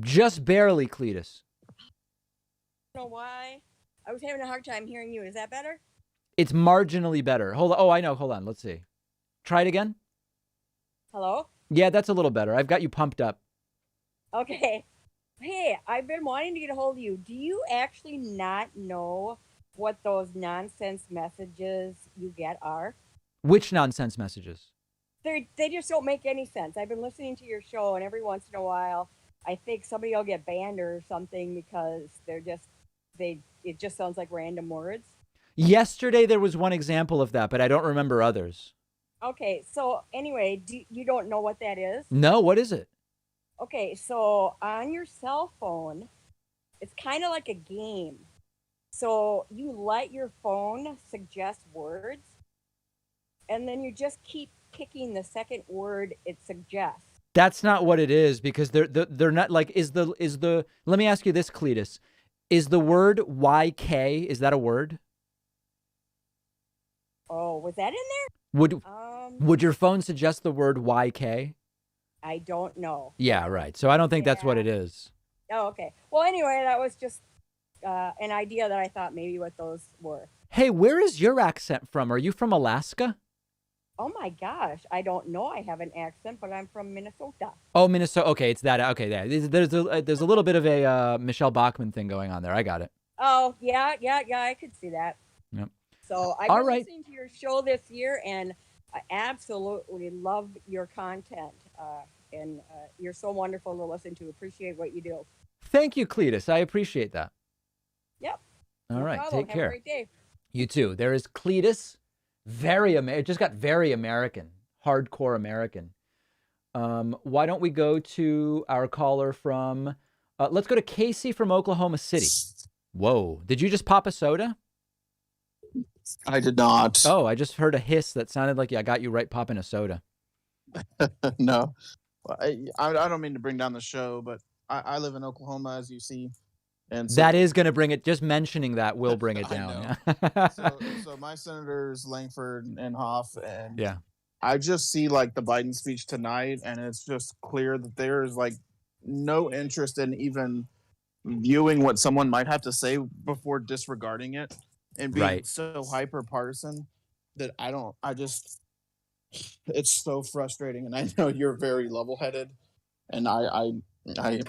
A: Just barely, Cletus.
N: I don't know why. I was having a hard time hearing you. Is that better?
A: It's marginally better. Hold on. Oh, I know. Hold on. Let's see. Try it again.
N: Hello?
A: Yeah, that's a little better. I've got you pumped up.
N: Okay. Hey, I've been wanting to get a hold of you. Do you actually not know what those nonsense messages you get are?
A: Which nonsense messages?
N: They just don't make any sense. I've been listening to your show, and every once in a while, I think somebody will get banned or something because it just sounds like random words.
A: Yesterday, there was one example of that, but I don't remember others.
N: Okay, so anyway, you don't know what that is?
A: No, what is it?
N: Okay, so on your cell phone, it's kind of like a game. So you let your phone suggest words, and then you just keep picking the second word it suggests.
A: That's not what it is, because they're not like, let me ask you this, Cletus. Is the word YK, is that a word?
N: Oh, was that in there?
A: Would your phone suggest the word YK?
N: I don't know.
A: Yeah, right. So I don't think that's what it is.
N: Oh, okay. Well, anyway, that was just an idea that I thought maybe what those were.
A: Hey, where is your accent from? Are you from Alaska?
N: Oh my gosh, I don't know. I have an accent, but I'm from Minnesota.
A: Oh, Minnesota. Okay, it's that. Okay, yeah. There's a little bit of a Michelle Bachmann thing going on there. I got it.
N: Oh, yeah, I could see that.
A: Yep.
N: So I've been listening to your show this year, and I absolutely love your content. And you're so wonderful to listen to. Appreciate what you do.
A: Thank you, Cletus. I appreciate that.
N: Yep.
A: All right, take care.
N: Have a great day.
A: You too. There is Cletus. It just got very American, hardcore American. Why don't we go to our caller from, let's go to Casey from Oklahoma City. Whoa. Did you just pop a soda?
O: I did not.
A: Oh, I just heard a hiss that sounded like I got you right popping a soda.
O: No. I don't mean to bring down the show, but I live in Oklahoma, as you see. And so,
A: that is going to bring it, just mentioning that will bring it down.
O: so my senators, Langford and Hoff, and
A: yeah,
O: I just see like the Biden speech tonight, and it's just clear that there is like no interest in even viewing what someone might have to say before disregarding it, and being so hyper partisan that I it's so frustrating, and I know you're very level-headed, and I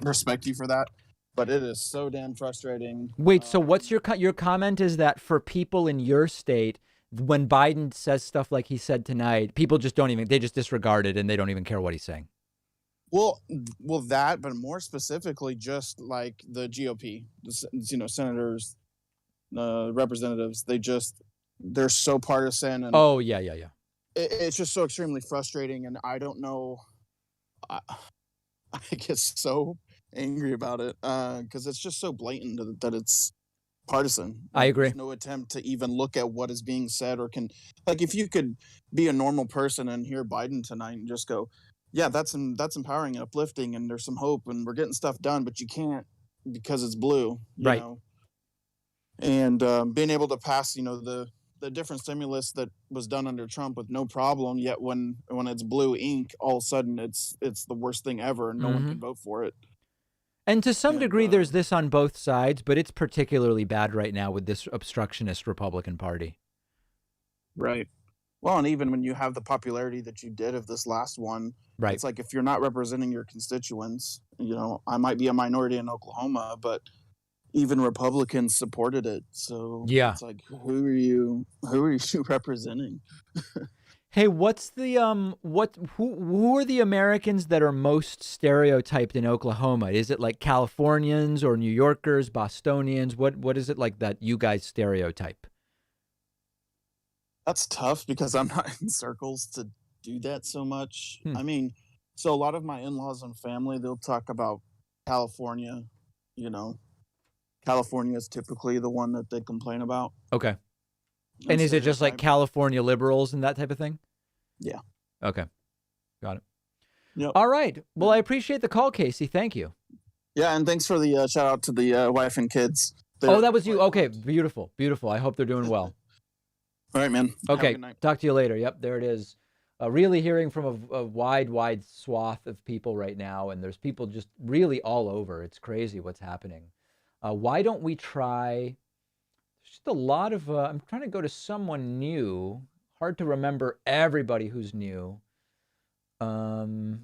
O: respect you for that, but it is so damn frustrating.
A: Wait, so what's your comment is that for people in your state, when Biden says stuff like he said tonight, people just don't even, they just disregard it and they don't even care what he's saying.
O: Well, that, but more specifically, just like the GOP, senators, representatives, they're so partisan, and
A: Oh yeah.
O: it's just so extremely frustrating, and I don't know. I get so angry about it because it's just so blatant that it's partisan.
A: I agree.
O: There's no attempt to even look at what is being said, or like if you could be a normal person and hear Biden tonight and just go, yeah, that's empowering and uplifting, and there's some hope, and we're getting stuff done, but you can't because it's blue,
A: right?
O: And being able to pass, the different stimulus that was done under Trump with no problem, yet when it's blue ink, all of a sudden it's the worst thing ever, and no one can vote for it.
A: And to some degree, there's this on both sides, but it's particularly bad right now with this obstructionist Republican Party.
O: Right. Well, and even when you have the popularity that you did of this last one,
A: right?
O: It's like if you're not representing your constituents, I might be a minority in Oklahoma, but even Republicans supported it. So
A: yeah,
O: it's like, who are you representing?
A: Hey, what's the who are the Americans that are most stereotyped in Oklahoma? Is it like Californians or New Yorkers, Bostonians? What is it like that you guys stereotype?
O: That's tough because I'm not in circles to do that so much. I mean, so a lot of my in-laws and family, they'll talk about California, California is typically the one that they complain about.
A: Okay. And is it just like California liberals and that type of thing?
O: Yeah.
A: Okay. Got it.
O: Yep.
A: All right. Well, I appreciate the call, Casey. Thank you.
O: Yeah, and thanks for the shout out to the wife and kids.
A: Oh, that was you. Okay. Beautiful. Beautiful. I hope they're doing well.
O: All right, man.
A: Okay. Talk to you later. Yep. There it is. Really hearing from a wide swath of people right now. And there's people just really all over. It's crazy what's happening. Why don't we try... Just a lot of, I'm trying to go to someone new. Hard to remember everybody who's new. Let's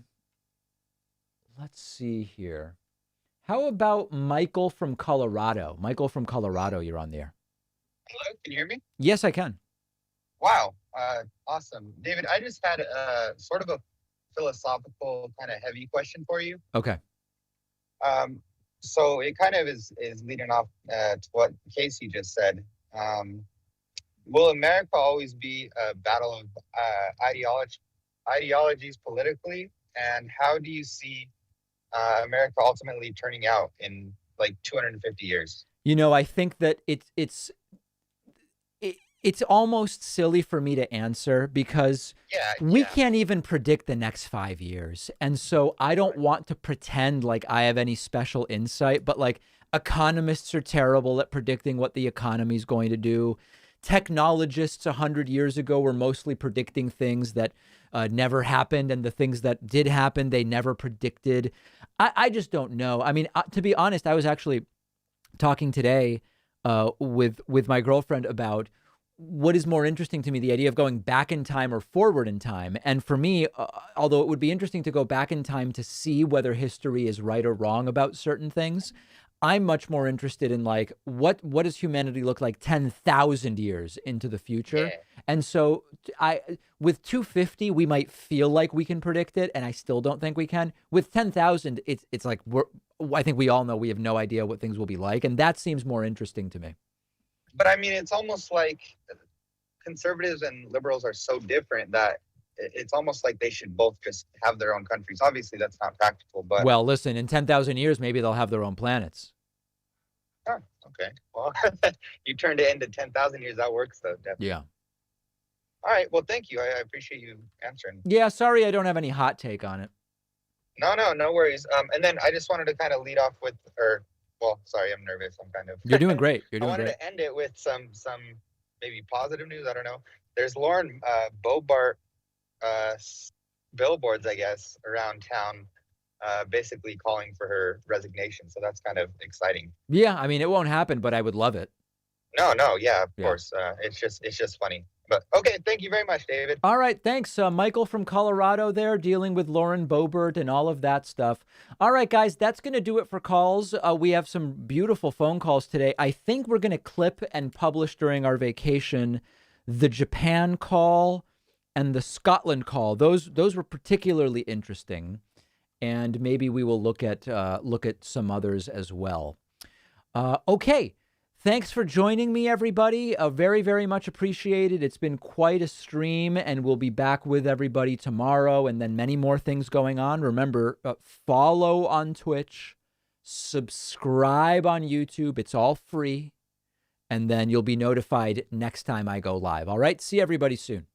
A: see here. How about Michael from Colorado? Michael from Colorado, you're on the air.
P: Hello, can you hear me?
A: Yes, I can.
P: Wow, awesome. David, I just had a sort of a philosophical kind of heavy question for you.
A: Okay.
P: So it kind of is leading off to what Casey just said. Will America always be a battle of ideologies politically? And how do you see America ultimately turning out in like 250 years?
A: I think that it's almost silly for me to answer because we can't even predict the next 5 years. And so I don't want to pretend like I have any special insight, but like economists are terrible at predicting what the economy is going to do. Technologists 100 years ago were mostly predicting things that never happened, and the things that did happen, they never predicted. I just don't know. I mean, to be honest, I was actually talking today with my girlfriend about what is more interesting to me, the idea of going back in time or forward in time. And for me, although it would be interesting to go back in time to see whether history is right or wrong about certain things, I'm much more interested in like, what does humanity look like 10,000 years into the future? Yeah. And so with 250, we might feel like we can predict it, and I still don't think we can. With 10,000, it's like, I think we all know we have no idea what things will be like. And that seems more interesting to me.
P: But I mean, it's almost like conservatives and liberals are so different that it's almost like they should both just have their own countries. Obviously, that's not practical, but...
A: Well, listen, in 10,000 years, maybe they'll have their own planets.
P: Oh, okay. Well, you turned it into 10,000 years. That works, though, definitely.
A: Yeah.
P: All right. Well, thank you. I appreciate you answering.
A: Yeah, sorry I don't have any hot take on it.
P: No worries. And then I just wanted to kind of lead off with... Well, sorry, I'm nervous. I'm kind of...
A: You're doing great. You're doing great.
P: I wanted to end it with some maybe positive news. I don't know. There's Lauren Boebert billboards, I guess, around town, basically calling for her resignation. So that's kind of exciting.
A: Yeah, I mean, it won't happen, but I would love it.
P: No, yeah, of course. It's just funny. But okay, thank you very much, David.
A: All right, thanks. Michael from Colorado there, dealing with Lauren Boebert and all of that stuff. All right, guys, that's going to do it for calls. We have some beautiful phone calls today. I think we're going to clip and publish during our vacation the Japan call and the Scotland call. Those were particularly interesting, and maybe we will look at some others as well. Okay. Thanks for joining me, everybody. Very, very much appreciated. It's been quite a stream, and we'll be back with everybody tomorrow, and then many more things going on. Remember, follow on Twitch, subscribe on YouTube. It's all free, and then you'll be notified next time I go live. All right? See everybody soon.